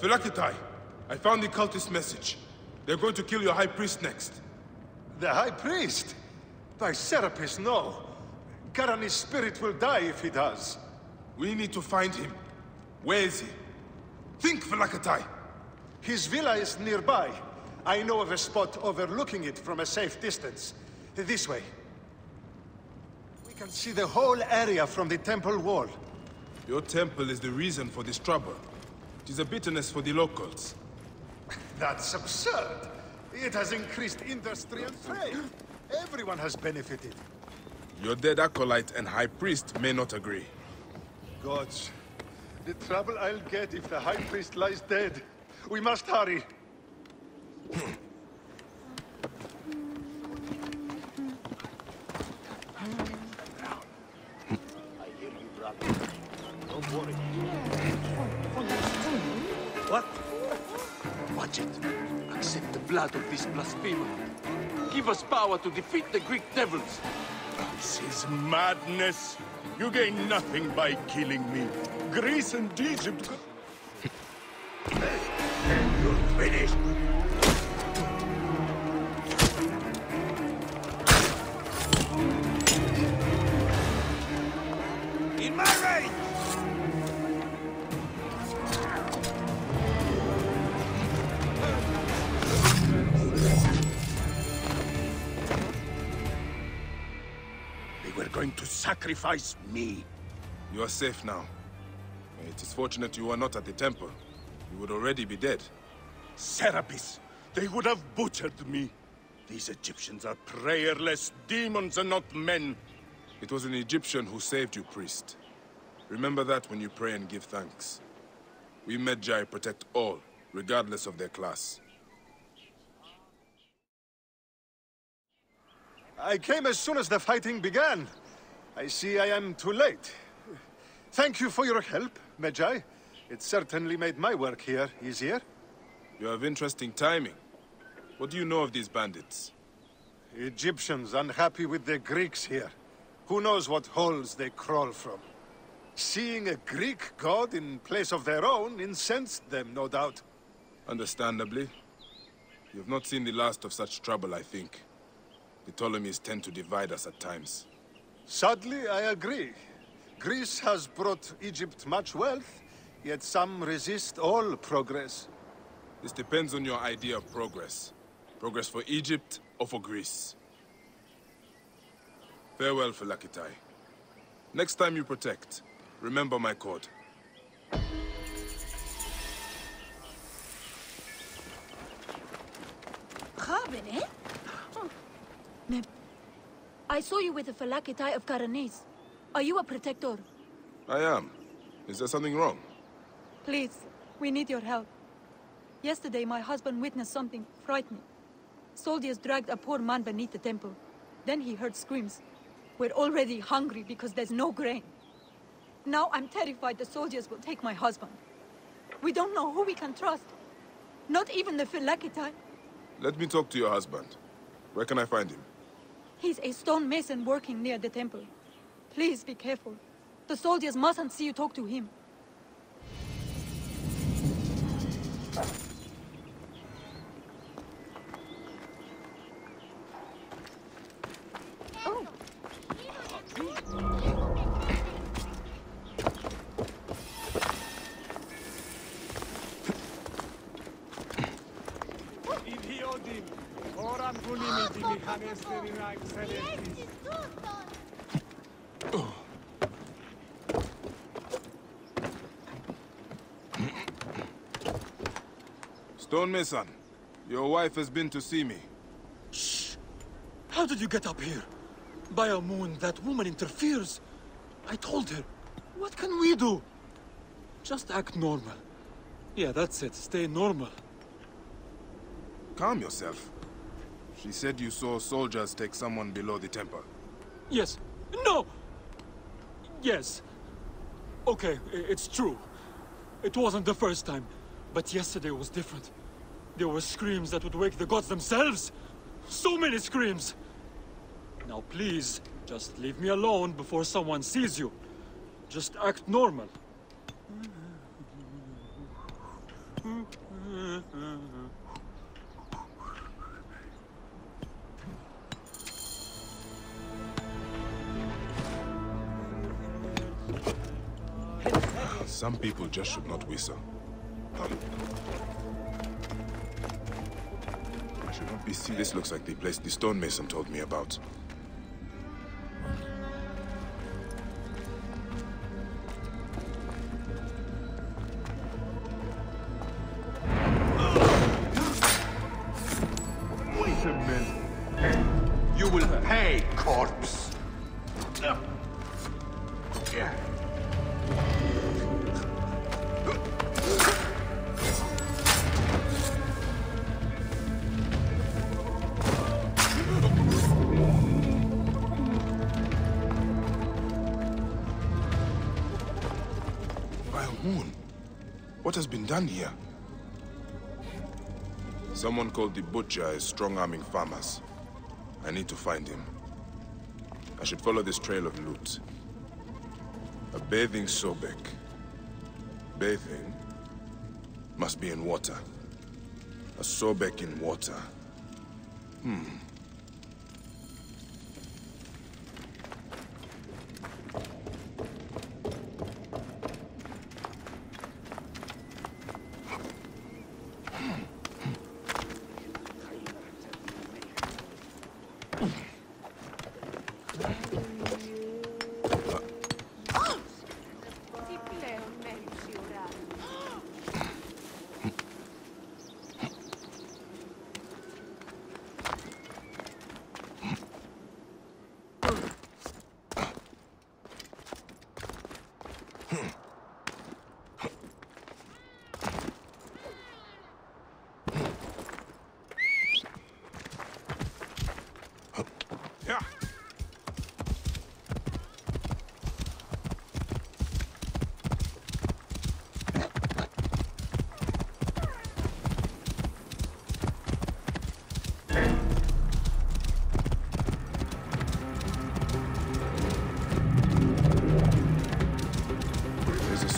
Philakitai, I found the cultist message. They're going to kill your high priest next. The high priest? By Serapis, no. Karani's spirit will die if he does. We need to find him. Where is he? Think, Philakitai! His villa is nearby. I know of a spot overlooking it from a safe distance. This way. We can see the whole area from the temple wall. Your temple is the reason for this trouble. It is a bitterness for the locals. That's absurd. It has increased industry and trade. Everyone has benefited. Your dead acolyte and high priest may not agree. Gods, the trouble I'll get if the high priest lies dead. We must hurry. Don't worry. What? Watch it. Accept the blood of this blasphemer. Give us power to defeat the Greek devils. This is madness. You gain nothing by killing me. Greece and Egypt... You're finished. In my range! They were going to sacrifice me. You are safe now. It is fortunate you are not at the temple. You would already be dead. Serapis, they would have butchered me. These Egyptians are prayerless demons and not men. It was an Egyptian who saved you, priest. Remember that when you pray and give thanks. We Medjay protect all, regardless of their class. I came as soon as the fighting began. I see I am too late. Thank you for your help, Medjay. It certainly made my work here easier. You have interesting timing. What do you know of these bandits? Egyptians unhappy with the Greeks here. Who knows what holes they crawl from. Seeing a Greek god in place of their own incensed them, no doubt. Understandably. You have not seen the last of such trouble, I think. The Ptolemies tend to divide us at times. Sadly, I agree. Greece has brought Egypt much wealth, yet some resist all progress. This depends on your idea of progress. Progress for Egypt or for Greece. Farewell, Philakitai. Next time you protect, remember my code. I saw you with the Philakitai of Karanis. Are you a protector? I am. Is there something wrong? Please, we need your help. Yesterday, my husband witnessed something frightening. Soldiers dragged a poor man beneath the temple. Then he heard screams. We're already hungry because there's no grain. Now I'm terrified the soldiers will take my husband. We don't know who we can trust. Not even the Philakitai. Let me talk to your husband. Where can I find him? He's a stonemason working near the temple. Please be careful. The soldiers mustn't see you talk to him. Oh. Odin. Oran gunimiti mihanesterina excellentis. Stonemason, your wife has been to see me. Shh! How did you get up here? By a moon, that woman interferes. I told her. What can we do? Just act normal. Yeah, that's it. Stay normal. Calm yourself. She said you saw soldiers take someone below the temple. Yes. No! Yes. Okay, it's true. It wasn't the first time. But yesterday was different. There were screams that would wake the gods themselves. So many screams. Now please, just leave me alone before someone sees you. Just act normal. Some people just should not whistle. I should not be seen. This looks like the place the stonemason told me about. Wait a minute. You will pay, corpse. Yeah. What has been done here? Someone called the Butcher is strong-arming farmers. I need to find him. I should follow this trail of loot. A bathing Sobek. Bathing must be in water. A Sobek in water.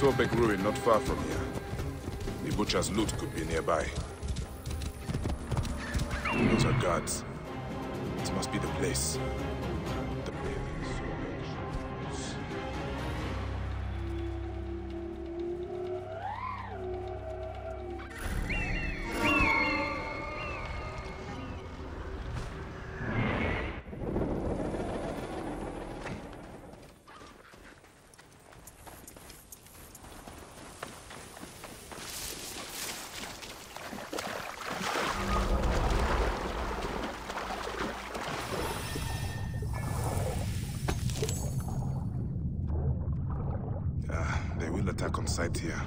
Sobek ruin not far from here. The Butcher's loot could be nearby. Those are guards. This must be the place. The bathing Sobek shoes. Attack on sight here.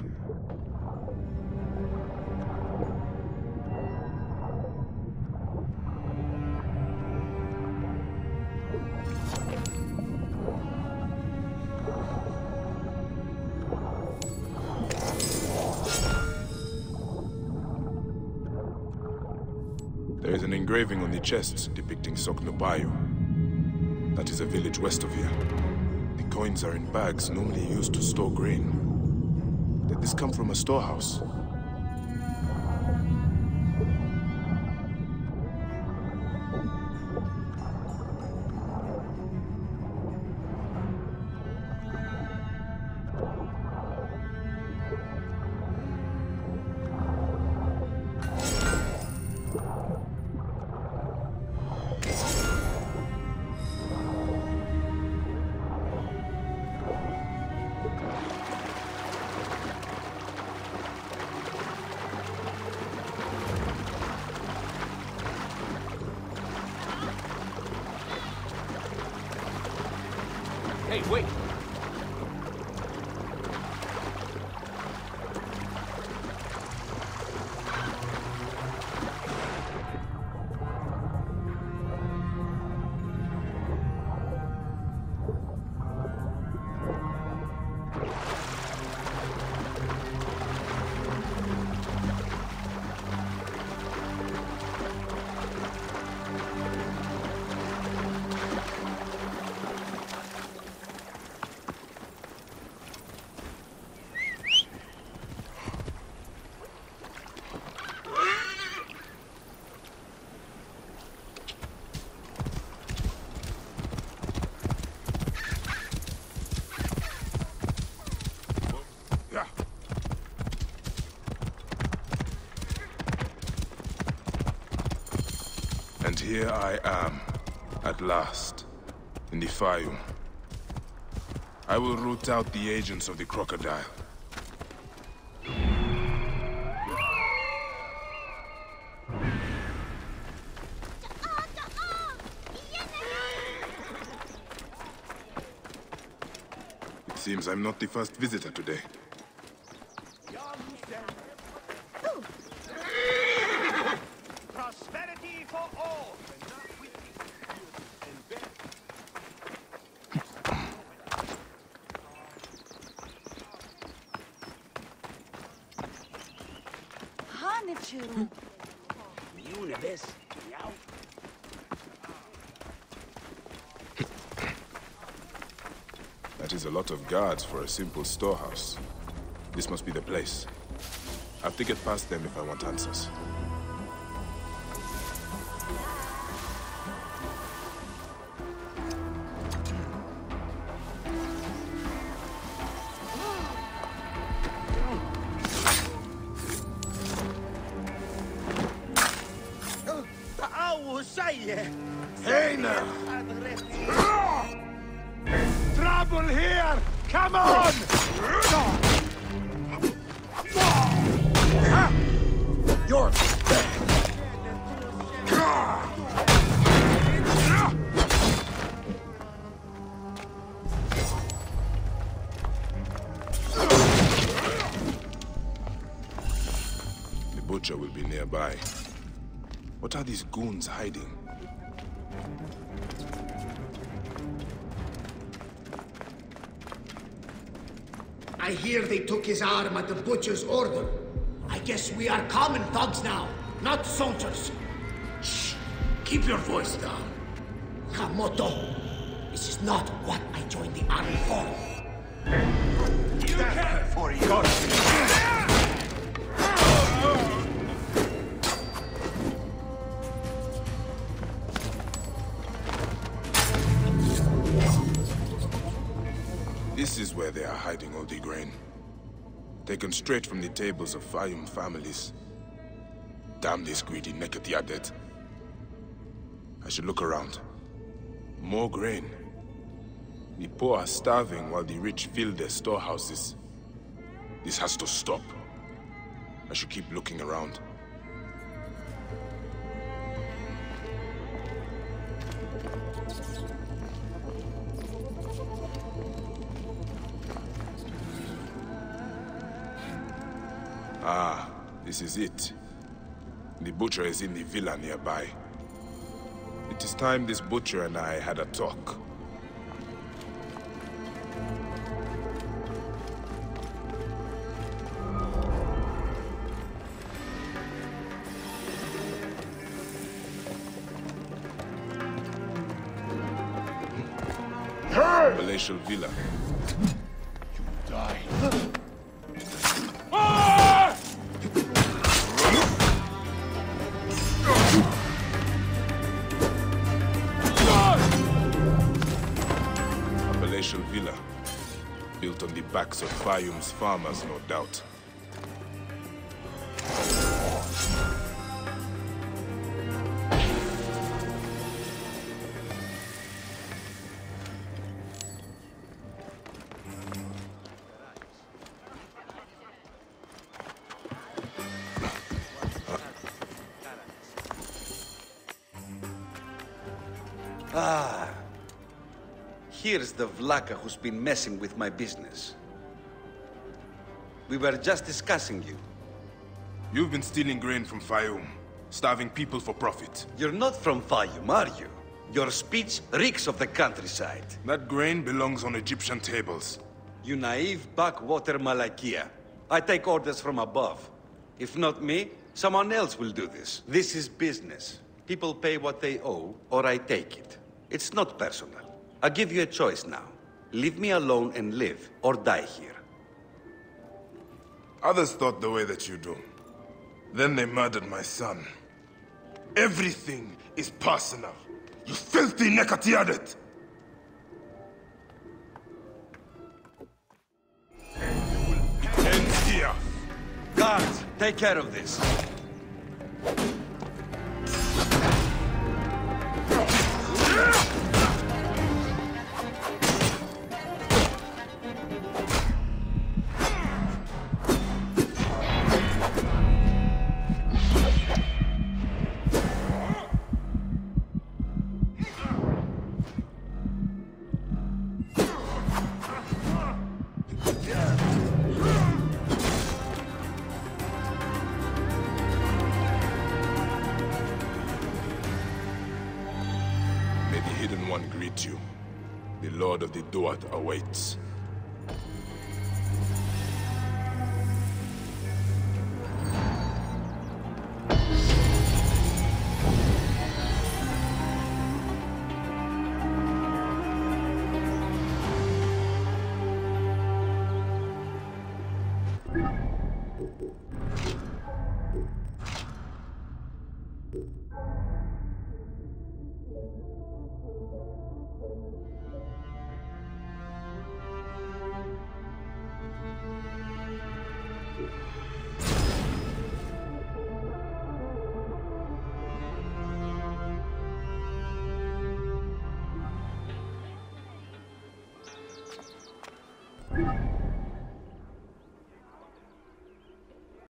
There is an engraving on the chest depicting Soknobayo. That is a village west of here. The coins are in bags normally used to store grain. Did this come from a storehouse? Hey, wait! And here I am, at last, in the Fayum. I will root out the agents of the crocodile. It seems I'm not the first visitor today. Prosperity for all. Hanichiru. That is a lot of guards for a simple storehouse. This must be the place. I have to get past them if I want answers. Hey now! Trouble here! Come on! You're The butcher will be nearby. What are these goons hiding? I hear they took his arm at the butcher's order. I guess we are common thugs now, not soldiers. Shh! Keep your voice down. Kamoto, this is not what I joined the army for. You care for your... This is where they are hiding all the grain. Taken straight from the tables of Fayum families. Damn this greedy Nekatiadet. I should look around. More grain. The poor are starving while the rich fill their storehouses. This has to stop. I should keep looking around. Ah, this is it. The butcher is in the villa nearby. It is time this butcher and I had a talk. Palatial villa. You die. Villa, built on the backs of Fayum's farmers, no doubt. here's the Vlaka who's been messing with my business. We were just discussing you. You've been stealing grain from Fayum, starving people for profit. You're not from Fayum, are you? Your speech reeks of the countryside. That grain belongs on Egyptian tables. You naive backwater Malakia. I take orders from above. If not me, someone else will do this. This is business. People pay what they owe, or I take it. It's not personal. I give you a choice now. Leave me alone and live, or die here. Others thought the way that you do. Then they murdered my son. Everything is personal. You filthy Nekatiadet! End here! Guards, take care of this. You. The Lord of the Duat awaits.